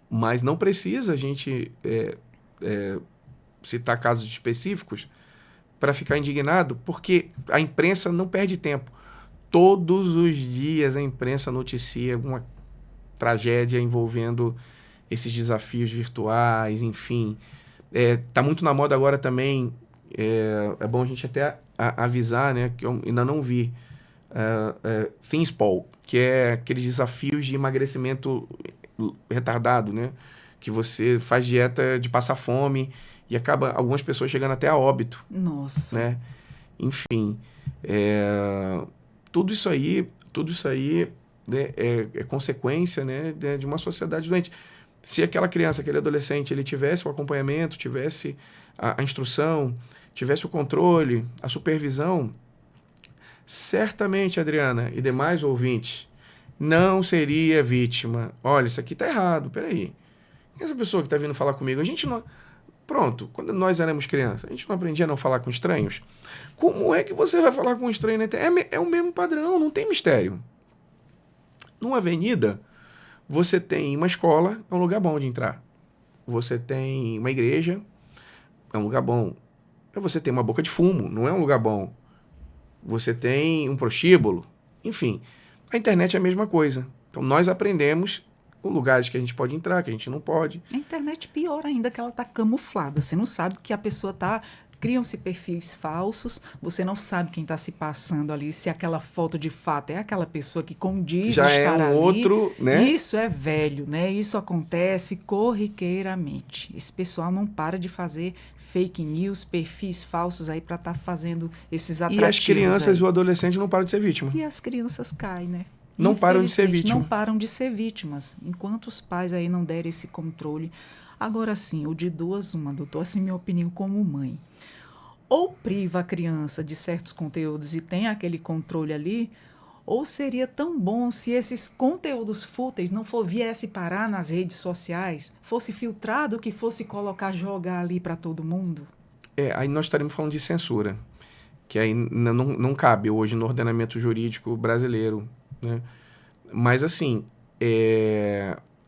mas não precisa a gente citar casos específicos para ficar indignado, porque a imprensa não perde tempo. Todos os dias a imprensa noticia alguma tragédia envolvendo esses desafios virtuais, enfim. Tá muito na moda agora também, é bom a gente até avisar, né, que eu ainda não vi, Thinspo, que é aqueles desafios de emagrecimento retardado, né, que você faz dieta de passar fome e acaba algumas pessoas chegando até a óbito. Nossa. Né? Enfim, tudo isso aí né, é consequência, né, de uma sociedade doente. Se aquela criança, aquele adolescente, ele tivesse o acompanhamento, tivesse a instrução, tivesse o controle, a supervisão, certamente, Adriana e demais ouvintes, não seria vítima. Olha, isso aqui tá errado, peraí. Essa pessoa que tá vindo falar comigo, a gente não... Pronto, quando nós éramos crianças, a gente não aprendia a não falar com estranhos? Como é que você vai falar com um estranho na internet? É o mesmo padrão, não tem mistério. Numa avenida, você tem uma escola, é um lugar bom de entrar. Você tem uma igreja, é um lugar bom Você tem uma boca de fumo, não é um lugar bom. Você tem um prostíbulo, enfim. A internet é a mesma coisa. Então, nós aprendemos os lugares que a gente pode entrar, que a gente não pode. A internet pior ainda, que ela está camuflada. Você não sabe que a pessoa está... Criam-se perfis falsos, você não sabe quem está se passando ali, se aquela foto de fato é aquela pessoa que condiz Já estar é um ali. outro, né? Isso é velho, né? Isso acontece corriqueiramente. Esse pessoal não para de fazer fake news, perfis falsos aí para estar fazendo esses atrativos. E as crianças aí. e o adolescente não param de ser vítima. E as crianças caem, né? Não param de ser Infelizmente, vítima. não param de ser vítimas, enquanto os pais aí não derem esse controle. Agora sim, o de duas, uma, doutor, assim, minha opinião como mãe. Ou priva a criança de certos conteúdos e tem aquele controle ali, ou seria tão bom se esses conteúdos fúteis não viesse parar nas redes sociais, fosse filtrado que fosse colocar, jogar ali para todo mundo? Aí nós estaremos falando de censura, que aí não cabe hoje no ordenamento jurídico brasileiro, né? Mas assim,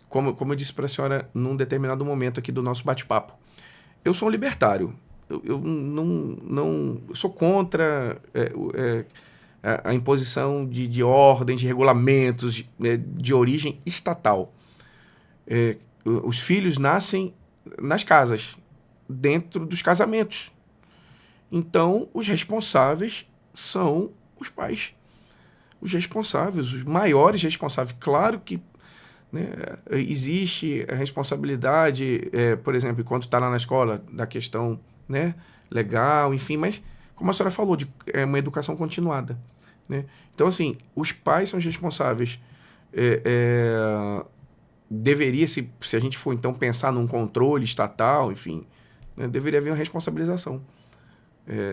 como eu disse para a senhora num determinado momento aqui do nosso bate-papo, eu sou um libertário. Eu não eu sou contra a imposição de ordens, de regulamentos de origem estatal. Os filhos nascem nas casas, dentro dos casamentos. Então, os responsáveis são os pais. Os responsáveis, os maiores responsáveis. Claro que, né, existe a responsabilidade, por exemplo, enquanto está lá na escola, da questão, né, legal, enfim, mas, como a senhora falou, uma educação continuada. Né? Então, assim, os pais são os responsáveis. Deveria, se a gente for, então, pensar num controle estatal, enfim, né, deveria haver uma responsabilização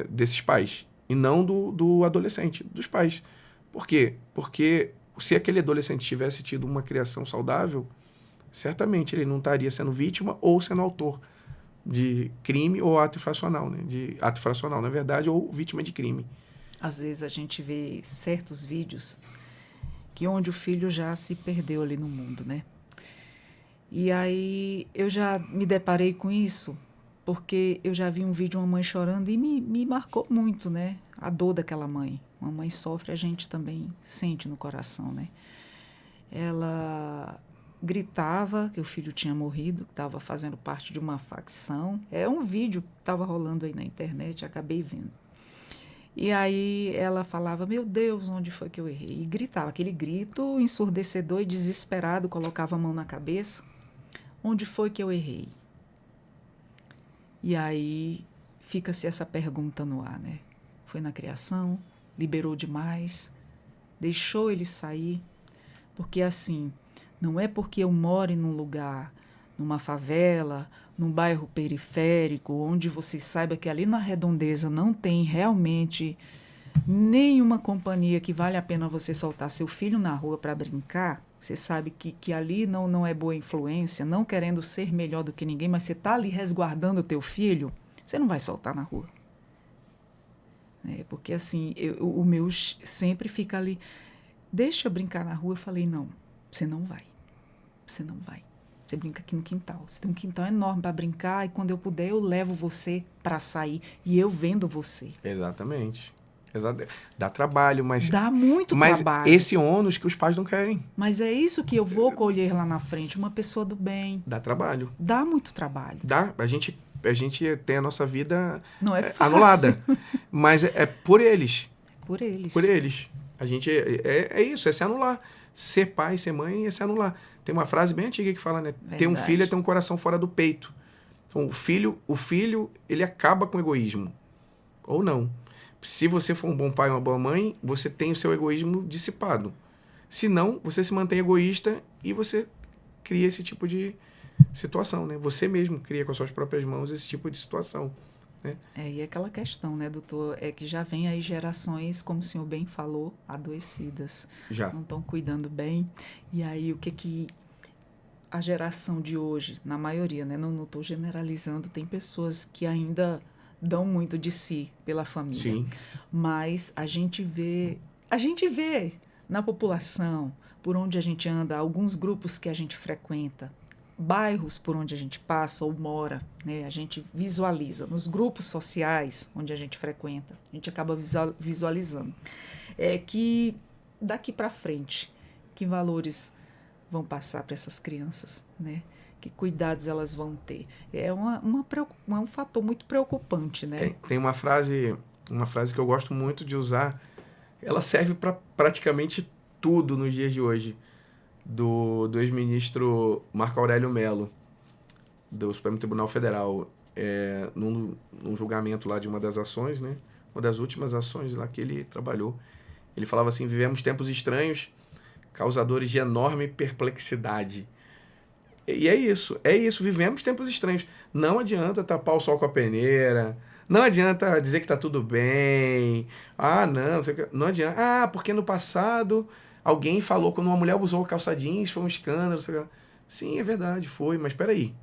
desses pais, e não do adolescente, dos pais. Por quê? Porque se aquele adolescente tivesse tido uma criação saudável, certamente ele não estaria sendo vítima ou sendo autor de crime ou ato infracional, né? De ato fracional, na verdade, ou vítima de crime. Às vezes a gente vê certos vídeos que onde o filho já se perdeu ali no mundo, né? E aí eu já me deparei com isso, porque eu já vi um vídeo de uma mãe chorando e me marcou muito, né? A dor daquela mãe. Uma mãe sofre, a gente também sente no coração, né? Ela gritava que o filho tinha morrido, que estava fazendo parte de uma facção. É um vídeo que estava rolando aí na internet, acabei vendo. E aí ela falava, meu Deus, onde foi que eu errei? E gritava, aquele grito ensurdecedor e desesperado, colocava a mão na cabeça. Onde foi que eu errei? E aí fica-se essa pergunta no ar, né? Foi na criação? Liberou demais? Deixou ele sair? Porque assim, não é porque eu moro num lugar, numa favela, num bairro periférico, onde você saiba que ali na redondeza não tem realmente nenhuma companhia que vale a pena você soltar seu filho na rua para brincar. Você sabe que ali não é boa influência, não querendo ser melhor do que ninguém, mas você está ali resguardando o teu filho, você não vai soltar na rua. Porque assim, o meu sempre fica ali, deixa eu brincar na rua. Eu falei, não, você não vai. Você não vai. Você brinca aqui no quintal. Você tem um quintal enorme para brincar e quando eu puder eu levo você para sair e eu vendo você. Exatamente. Dá trabalho, mas... Dá muito trabalho. Mas esse ônus que os pais não querem. Mas é isso que eu vou colher lá na frente. Uma pessoa do bem. Dá trabalho. Dá muito trabalho. Dá. A gente tem a nossa vida não é fácil. Anulada. Mas é por eles. Por eles. Por eles. A gente... É isso, é se anular. Ser pai, ser mãe é se anular. Tem uma frase bem antiga que fala, né? Verdade. Ter um filho é ter um coração fora do peito. Então, o filho, ele acaba com o egoísmo. Ou não. Se você for um bom pai ou uma boa mãe, você tem o seu egoísmo dissipado. Se não, você se mantém egoísta e você cria esse tipo de situação, né? Você mesmo cria com as suas próprias mãos esse tipo de situação, né? E aquela questão, né, doutor, é que já vem aí gerações, como o senhor bem falou, adoecidas. Já. Não estão cuidando bem. E aí o que a geração de hoje, na maioria, né, não estou generalizando, tem pessoas que ainda dão muito de si pela família. Sim. Mas a gente vê na população, por onde a gente anda, alguns grupos que a gente frequenta, bairros por onde a gente passa ou mora, né, a gente visualiza. Nos grupos sociais onde a gente frequenta, a gente acaba visualizando. Que daqui para frente, que valores vão passar para essas crianças, né? Que cuidados elas vão ter. É um fator muito preocupante, né? Tem uma frase que eu gosto muito de usar, ela serve para praticamente tudo nos dias de hoje, do ex-ministro Marco Aurélio Mello, do Supremo Tribunal Federal, num julgamento lá de uma das ações, né? Uma das últimas ações lá que ele trabalhou. Ele falava assim: vivemos tempos estranhos, causadores de enorme perplexidade. E é isso, vivemos tempos estranhos. Não adianta tapar o sol com a peneira, não adianta dizer que tá tudo bem. Não adianta. Porque no passado alguém falou quando uma mulher usou calça jeans, foi um escândalo. Sim, é verdade, foi, mas peraí.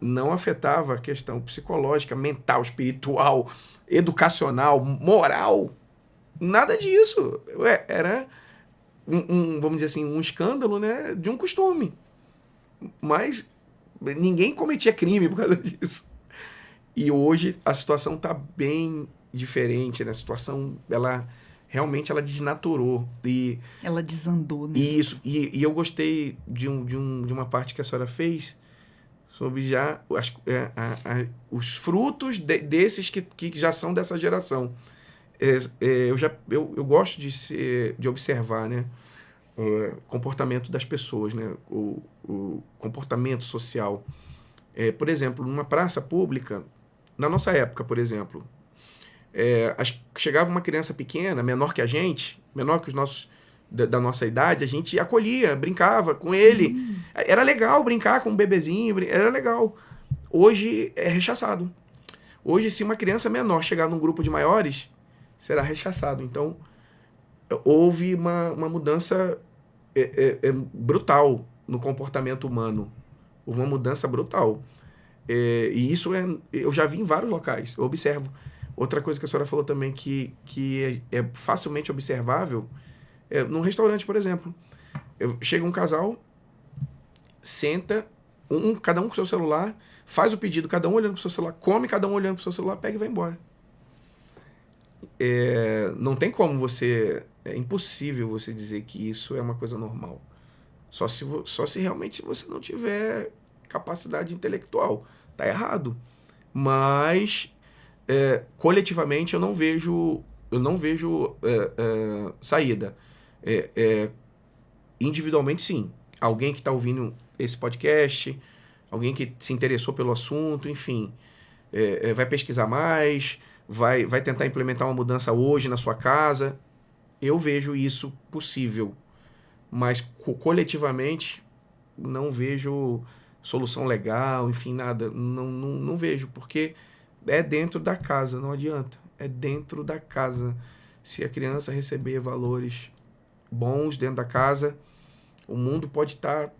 Não afetava a questão psicológica, mental, espiritual, educacional, moral. Nada disso. Era vamos dizer assim, um escândalo, né, de um costume. Mas ninguém cometia crime por causa disso. E hoje a situação está bem diferente, né? A situação, realmente ela desnaturou. Ela desandou, né? Isso. E eu gostei de uma parte que a senhora fez sobre já os frutos desses que já são dessa geração. Eu gosto de observar, né, o comportamento das pessoas, né, o comportamento social. Por exemplo, numa praça pública, na nossa época, por exemplo, chegava uma criança pequena, menor que a gente, menor que os nossos da nossa idade, a gente acolhia, brincava com ele. Era legal brincar com um bebezinho, era legal. Hoje é rechaçado. Hoje, se uma criança menor chegar num grupo de maiores, será rechaçado. Então, houve uma mudança brutal no comportamento humano. Houve uma mudança brutal. E isso eu já vi em vários locais, eu observo. Outra coisa que a senhora falou também que é facilmente observável, num restaurante, por exemplo. Chega um casal, senta, cada um com seu celular, faz o pedido, cada um olhando pro seu celular, come, cada um olhando pro seu celular, pega e vai embora. Não tem como é impossível você dizer que isso é uma coisa normal. Só se realmente você não tiver capacidade intelectual. Tá errado. Mas, coletivamente, eu não vejo saída. Individualmente, sim. Alguém que está ouvindo esse podcast, alguém que se interessou pelo assunto, enfim, vai pesquisar mais, vai tentar implementar uma mudança hoje na sua casa. Eu vejo isso possível, mas coletivamente não vejo solução legal, enfim, nada. Não vejo, porque é dentro da casa, não adianta. É dentro da casa. Se a criança receber valores bons dentro da casa, o mundo pode estar,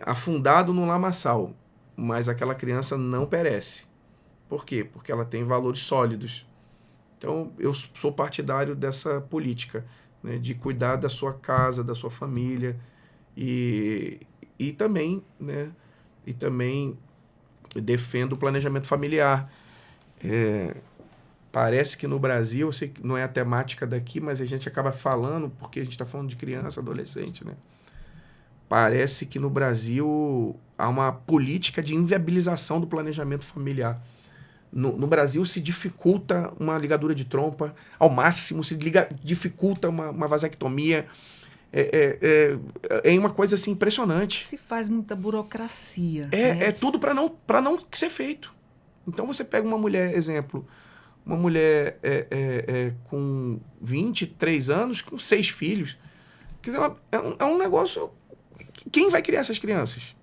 afundado no lamaçal, mas aquela criança não perece. Por quê? Porque ela tem valores sólidos. Então, eu sou partidário dessa política, né, de cuidar da sua casa, da sua família e também, né, defendo o planejamento familiar. Parece que no Brasil, eu sei que não é a temática daqui, mas a gente acaba falando, porque a gente está falando de criança, adolescente, né? Parece que no Brasil há uma política de inviabilização do planejamento familiar. No Brasil se dificulta uma ligadura de trompa, ao máximo dificulta uma vasectomia. É uma coisa assim impressionante. Se faz muita burocracia. É tudo para não ser feito. Então você pega uma mulher, exemplo, uma mulher com 23 anos, com 6 filhos. Quer dizer, é um negócio... Quem vai criar essas crianças?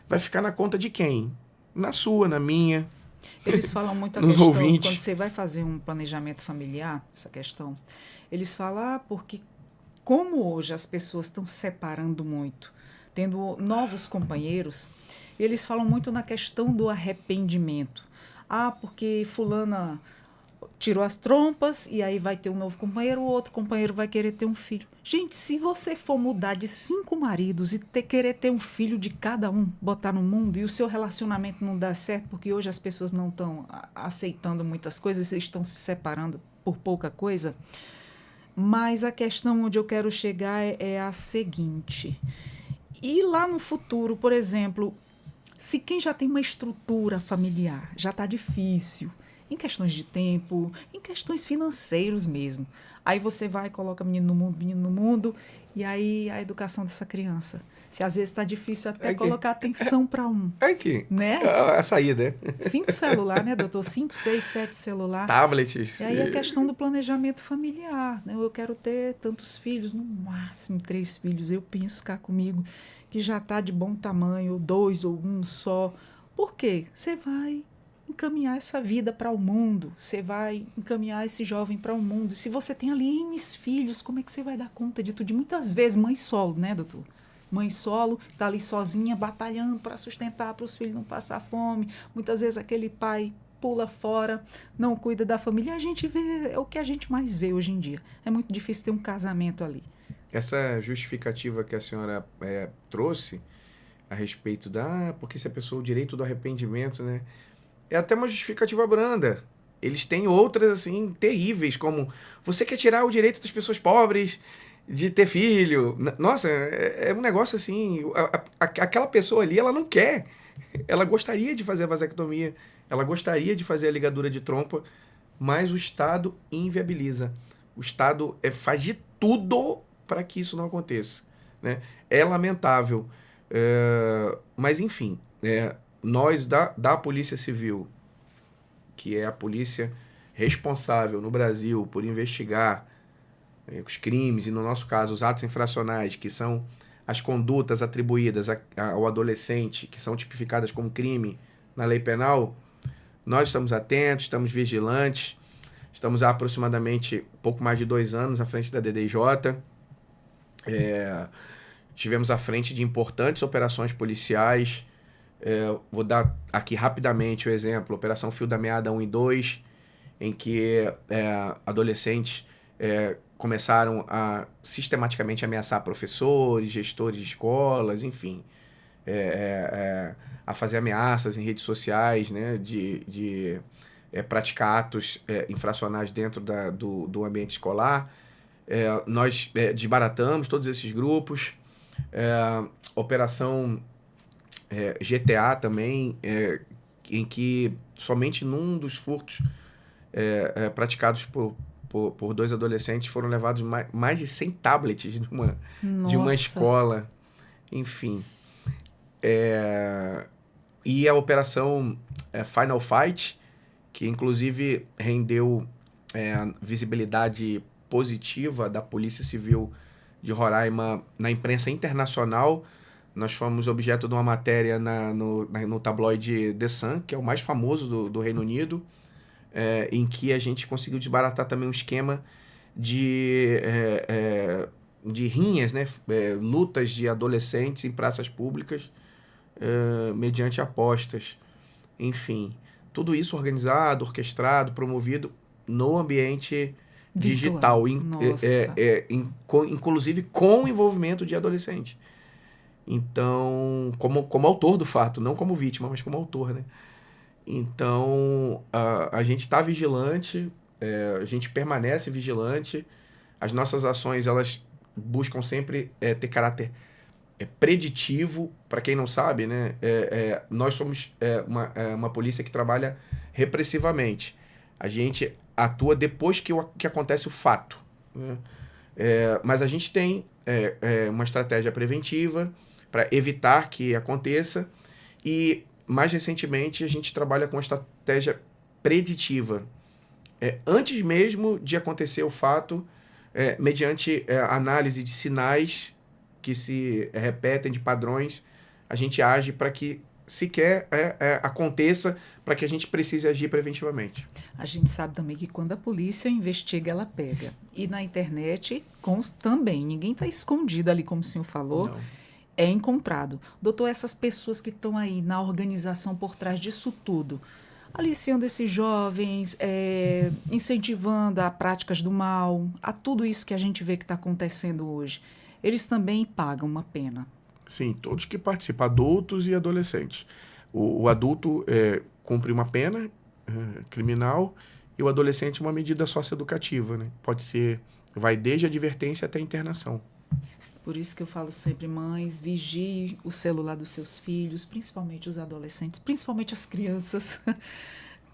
Vai ficar na conta de quem? Na sua, na minha. Eles falam muito a nos questão, ouvintes. quando você vai fazer um planejamento familiar, essa questão, eles falam, porque como hoje as pessoas estão separando muito, tendo novos companheiros, eles falam muito na questão do arrependimento. Porque fulana tirou as trompas e aí vai ter um novo companheiro, o outro companheiro vai querer ter um filho. Gente, se você for mudar de 5 maridos e querer ter um filho de cada um, botar no mundo, e o seu relacionamento não dá certo, porque hoje as pessoas não estão aceitando muitas coisas, estão se separando por pouca coisa, mas a questão onde eu quero chegar é a seguinte. E lá no futuro, por exemplo, se quem já tem uma estrutura familiar já está difícil, em questões de tempo, em questões financeiras mesmo, aí você vai e coloca menino no mundo, e aí a educação dessa criança. Se às vezes está difícil até colocar atenção para um, Aqui, né? a saída. 5 celular, né, doutor? 5, 6, 7 celular. Tablets. E aí a questão do planejamento familiar, né? Eu quero ter tantos filhos, no máximo 3 filhos. Eu penso cá comigo que já está de bom tamanho, ou 2 ou 1 só. Por quê? Você vai encaminhar essa vida para o mundo, você vai encaminhar esse jovem para o mundo. E se você tem ali N filhos, como é que você vai dar conta de tudo? E muitas vezes, mãe solo, né, doutor? Mãe solo, está ali sozinha, batalhando para sustentar, para os filhos não passar fome. Muitas vezes aquele pai pula fora, não cuida da família. A gente vê, é o que a gente mais vê hoje em dia. É muito difícil ter um casamento ali. Essa justificativa que a senhora trouxe a respeito porque se a pessoa, o direito do arrependimento, né? É até uma justificativa branda. Eles têm outras, assim, terríveis, como você quer tirar o direito das pessoas pobres de ter filho. Nossa, é um negócio assim, aquela pessoa ali, ela não quer. Ela gostaria de fazer a vasectomia, ela gostaria de fazer a ligadura de trompa, mas o Estado inviabiliza. O Estado faz de tudo para que isso não aconteça, né? É lamentável. Mas, enfim, nós da Polícia Civil, que é a polícia responsável no Brasil por investigar os crimes e, no nosso caso, os atos infracionais, que são as condutas atribuídas ao adolescente, que são tipificadas como crime na lei penal, nós estamos atentos, estamos vigilantes, estamos há aproximadamente pouco mais de 2 anos à frente da DDJ. Tivemos à frente de importantes operações policiais. Vou dar aqui rapidamente o exemplo: Operação Fio da Meada 1 e 2, em que adolescentes começaram a sistematicamente ameaçar professores, gestores de escolas, enfim, a fazer ameaças em redes sociais, né, de praticar atos infracionais dentro do ambiente escolar. Nós desbaratamos todos esses grupos. Operação GTA também, em que somente num dos furtos praticados por 2 adolescentes foram levados mais de 100 tablets de uma escola. Enfim. E a operação Final Fight, que inclusive rendeu visibilidade positiva da Polícia Civil de Roraima na imprensa internacional. Nós fomos objeto de uma matéria no tabloide The Sun, que é o mais famoso do Reino Unido, em que a gente conseguiu desbaratar também um esquema de rinhas, né? Lutas de adolescentes em praças públicas mediante apostas. Enfim, tudo isso organizado, orquestrado, promovido no ambiente digital, inclusive com o envolvimento de adolescente. Então, como autor do fato, não como vítima, mas como autor, né? Então, a gente está vigilante, a gente permanece vigilante. As nossas ações, elas buscam sempre ter caráter preditivo. Para quem não sabe, né? Nós somos uma polícia que trabalha repressivamente. A gente atua depois que acontece o fato, né? Mas a gente tem uma estratégia preventiva para evitar que aconteça, e mais recentemente a gente trabalha com a estratégia preditiva. Antes mesmo de acontecer o fato, mediante análise de sinais que se repetem, de padrões, a gente age para que sequer aconteça, para que a gente precise agir preventivamente. A gente sabe também que quando a polícia investiga, ela pega. E na internet também, ninguém está escondido ali, como o senhor falou. Não. É encontrado. Doutor, essas pessoas que estão aí na organização por trás disso tudo, aliciando esses jovens, incentivando a práticas do mal, a tudo isso que a gente vê que está acontecendo hoje. Eles também pagam uma pena. Sim, todos que participam, adultos e adolescentes. O adulto cumpre uma pena criminal e o adolescente uma medida socioeducativa, né? Pode ser, vai desde a advertência até a internação. Por isso que eu falo sempre, mães, vigie o celular dos seus filhos, principalmente os adolescentes, principalmente as crianças.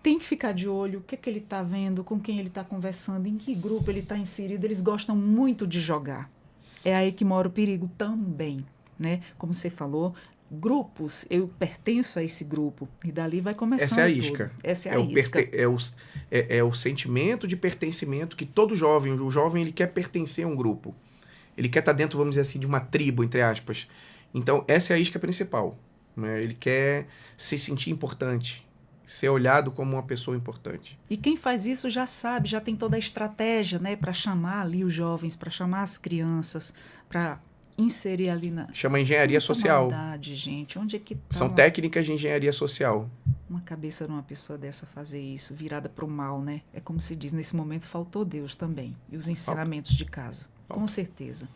Tem que ficar de olho o que é que ele está vendo, com quem ele está conversando, em que grupo ele está inserido. Eles gostam muito de jogar. É aí que mora o perigo também, né? Como você falou, grupos, eu pertenço a esse grupo e dali vai começando Essa é a tudo. isca. Essa é a isca. É o sentimento de pertencimento que todo jovem, o jovem ele quer pertencer a um grupo. Ele quer estar dentro, vamos dizer assim, de uma tribo, entre aspas. Então, essa é a isca principal, né? Ele quer se sentir importante, ser olhado como uma pessoa importante. E quem faz isso já sabe, já tem toda a estratégia, né, para chamar ali os jovens, para chamar as crianças, para inserir ali na... Chama engenharia Muita social. maldade, gente. Onde é que tá São técnicas de engenharia social. uma cabeça de uma pessoa dessa fazer isso, virada para o mal, né? É como se diz, nesse momento faltou Deus também, e os ensinamentos de casa, com certeza.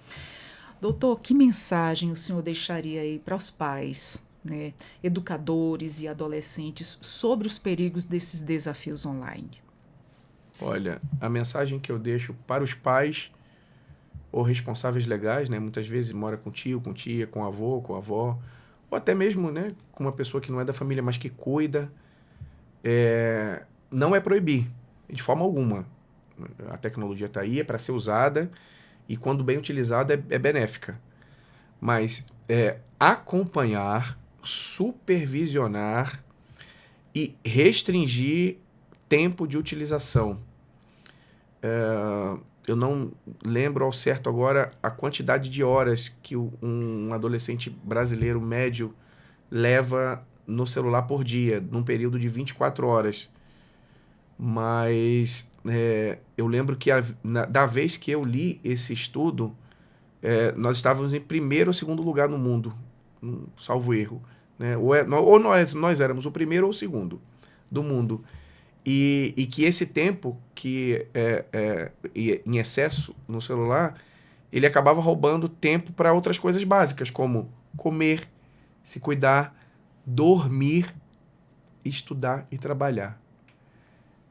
Doutor, que mensagem o senhor deixaria aí para os pais, né, educadores e adolescentes sobre os perigos desses desafios online? Olha, a mensagem que eu deixo para os pais ou responsáveis legais, né? Muitas vezes mora com tio, com tia, com avô, com avó, ou até mesmo, né, com uma pessoa que não é da família, mas que cuida, não é proibir, de forma alguma. A tecnologia está aí, é para ser usada, e quando bem utilizada é benéfica. Mas acompanhar, supervisionar e restringir tempo de utilização. Eu não lembro ao certo agora a quantidade de horas que um adolescente brasileiro médio leva no celular por dia, num período de 24 horas. Mas eu lembro que da vez que eu li esse estudo, nós estávamos em primeiro ou segundo lugar no mundo, salvo erro. Né? Ou nós éramos o primeiro ou o segundo do mundo. E que esse tempo que em excesso no celular, ele acabava roubando tempo para outras coisas básicas, como comer, se cuidar, dormir, estudar e trabalhar.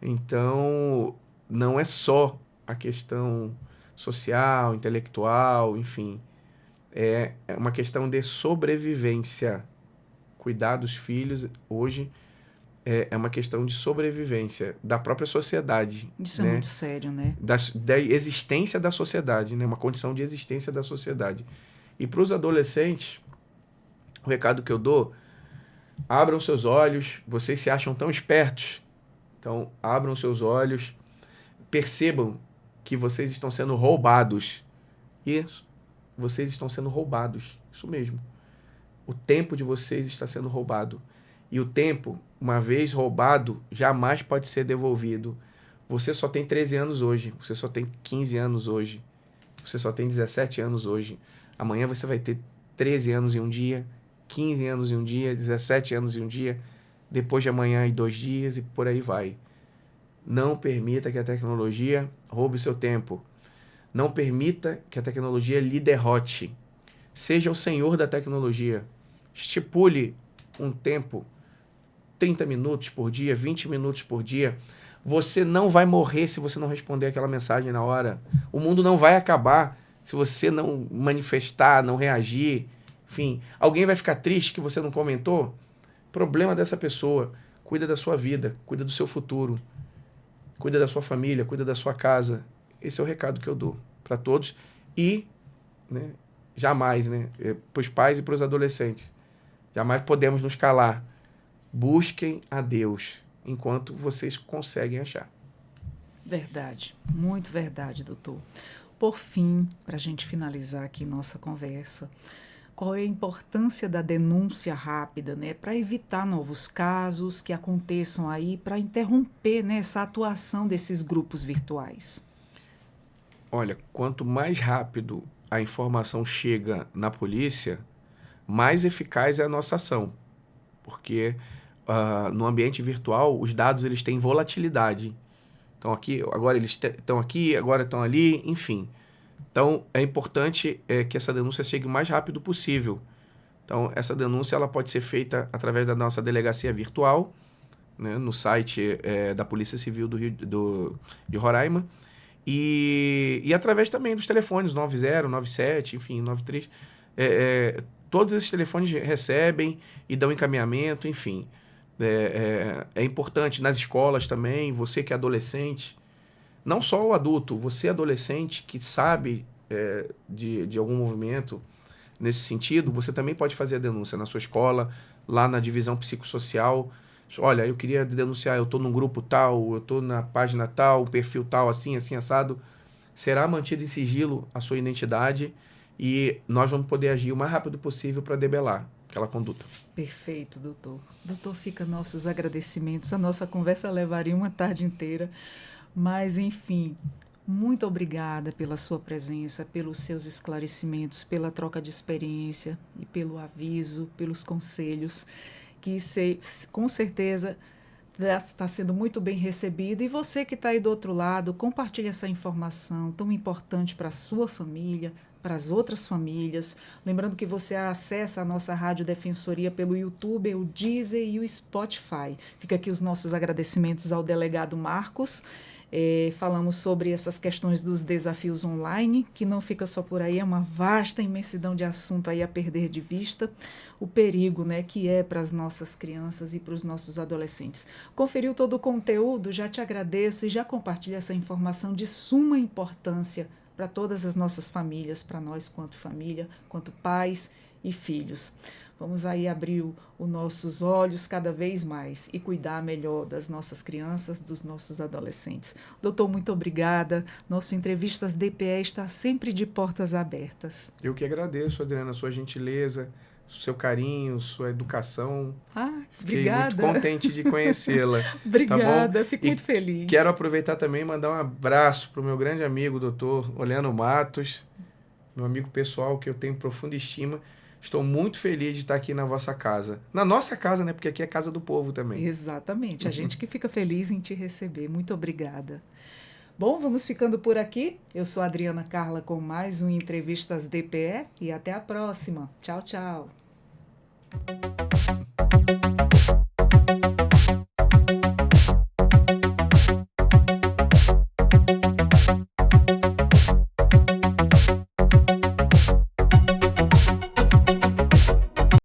Então, não é só a questão social, intelectual, enfim. É uma questão de sobrevivência. Cuidar dos filhos hoje é uma questão de sobrevivência da própria sociedade. Isso né? É muito sério, né? Da existência da sociedade, né? Uma condição de existência da sociedade. E para os adolescentes, o recado que eu dou, abram seus olhos, vocês se acham tão espertos, então abram seus olhos, percebam que vocês estão sendo roubados. Isso, vocês estão sendo roubados, isso mesmo. O tempo de vocês está sendo roubado. E o tempo, uma vez roubado, jamais pode ser devolvido. Você só tem 13 anos hoje, você só tem 15 anos hoje, você só tem 17 anos hoje. Amanhã você vai ter 13 anos em um dia, 15 anos em um dia, 17 anos em um dia, depois de amanhã em 2 dias e por aí vai. Não permita que a tecnologia roube o seu tempo. Não permita que a tecnologia lhe derrote. Seja o senhor da tecnologia. Estipule um tempo, 30 minutos por dia, 20 minutos por dia. Você não vai morrer se você não responder aquela mensagem na hora. O mundo não vai acabar se você não manifestar, não reagir. Enfim, alguém vai ficar triste que você não comentou? Problema dessa pessoa. Cuida da sua vida, cuida do seu futuro, cuida da sua família, cuida da sua casa. Esse é o recado que eu dou para todos. E, né, jamais, né, para os pais e para os adolescentes, jamais podemos nos calar. Busquem a Deus enquanto vocês conseguem achar. Verdade, muito verdade, doutor. Por fim, para a gente finalizar aqui nossa conversa, qual é a importância da denúncia rápida, né, para evitar novos casos que aconteçam aí, para interromper, né, essa atuação desses grupos virtuais? Olha, quanto mais rápido a informação chega na polícia, mais eficaz é a nossa ação. Porque no ambiente virtual, os dados eles têm volatilidade. Então, aqui, agora eles estão aqui, agora estão ali, enfim. Então, é importante que essa denúncia chegue o mais rápido possível. Então, essa denúncia ela pode ser feita através da nossa delegacia virtual, né, no site da Polícia Civil de Roraima, e através também dos telefones 90, 97, enfim, 93. Todos esses telefones recebem e dão encaminhamento, enfim. É importante nas escolas também, você que é adolescente, não só o adulto, você adolescente que sabe de algum movimento nesse sentido, você também pode fazer a denúncia na sua escola, lá na divisão psicossocial. Olha, eu queria denunciar, eu estou num grupo tal, eu estou na página tal, perfil tal, assim, assim, assado. Será mantido em sigilo a sua identidade e nós vamos poder agir o mais rápido possível para debelar aquela conduta. Perfeito, doutor. Doutor, fica nossos agradecimentos. A nossa conversa levaria uma tarde inteira, mas, enfim, muito obrigada pela sua presença, pelos seus esclarecimentos, pela troca de experiência e pelo aviso, pelos conselhos, que com certeza está sendo muito bem recebido. E você que está aí do outro lado, compartilhe essa informação tão importante para a sua família, para as outras famílias. Lembrando que você acessa a nossa Rádio Defensoria pelo YouTube, o Deezer e o Spotify. Fica aqui os nossos agradecimentos ao delegado Marcos. Falamos sobre essas questões dos desafios online, que não fica só por aí, é uma vasta imensidão de assunto aí a perder de vista, o perigo, né, que é para as nossas crianças e para os nossos adolescentes. Conferiu todo o conteúdo? Já te agradeço e já compartilho essa informação de suma importância para todas as nossas famílias, para nós quanto família, quanto pais e filhos. Vamos aí abrir os nossos olhos cada vez mais e cuidar melhor das nossas crianças, dos nossos adolescentes. Doutor, muito obrigada. Nosso Entrevistas DPE está sempre de portas abertas. Eu que agradeço, Adriana, sua gentileza, seu carinho, sua educação. Obrigada. Fiquei muito contente de conhecê-la. Obrigada, tá fico muito feliz. Quero aproveitar também e mandar um abraço para o meu grande amigo, doutor Oleano Matos, meu amigo pessoal que eu tenho profunda estima. Estou muito feliz de estar aqui na vossa casa. Na nossa casa, né? Porque aqui é casa do povo também. Exatamente. A gente que fica feliz em te receber. Muito obrigada. Bom, vamos ficando por aqui. Eu sou a Adriana Carla com mais um Entrevistas DPE e até a próxima. Tchau, tchau.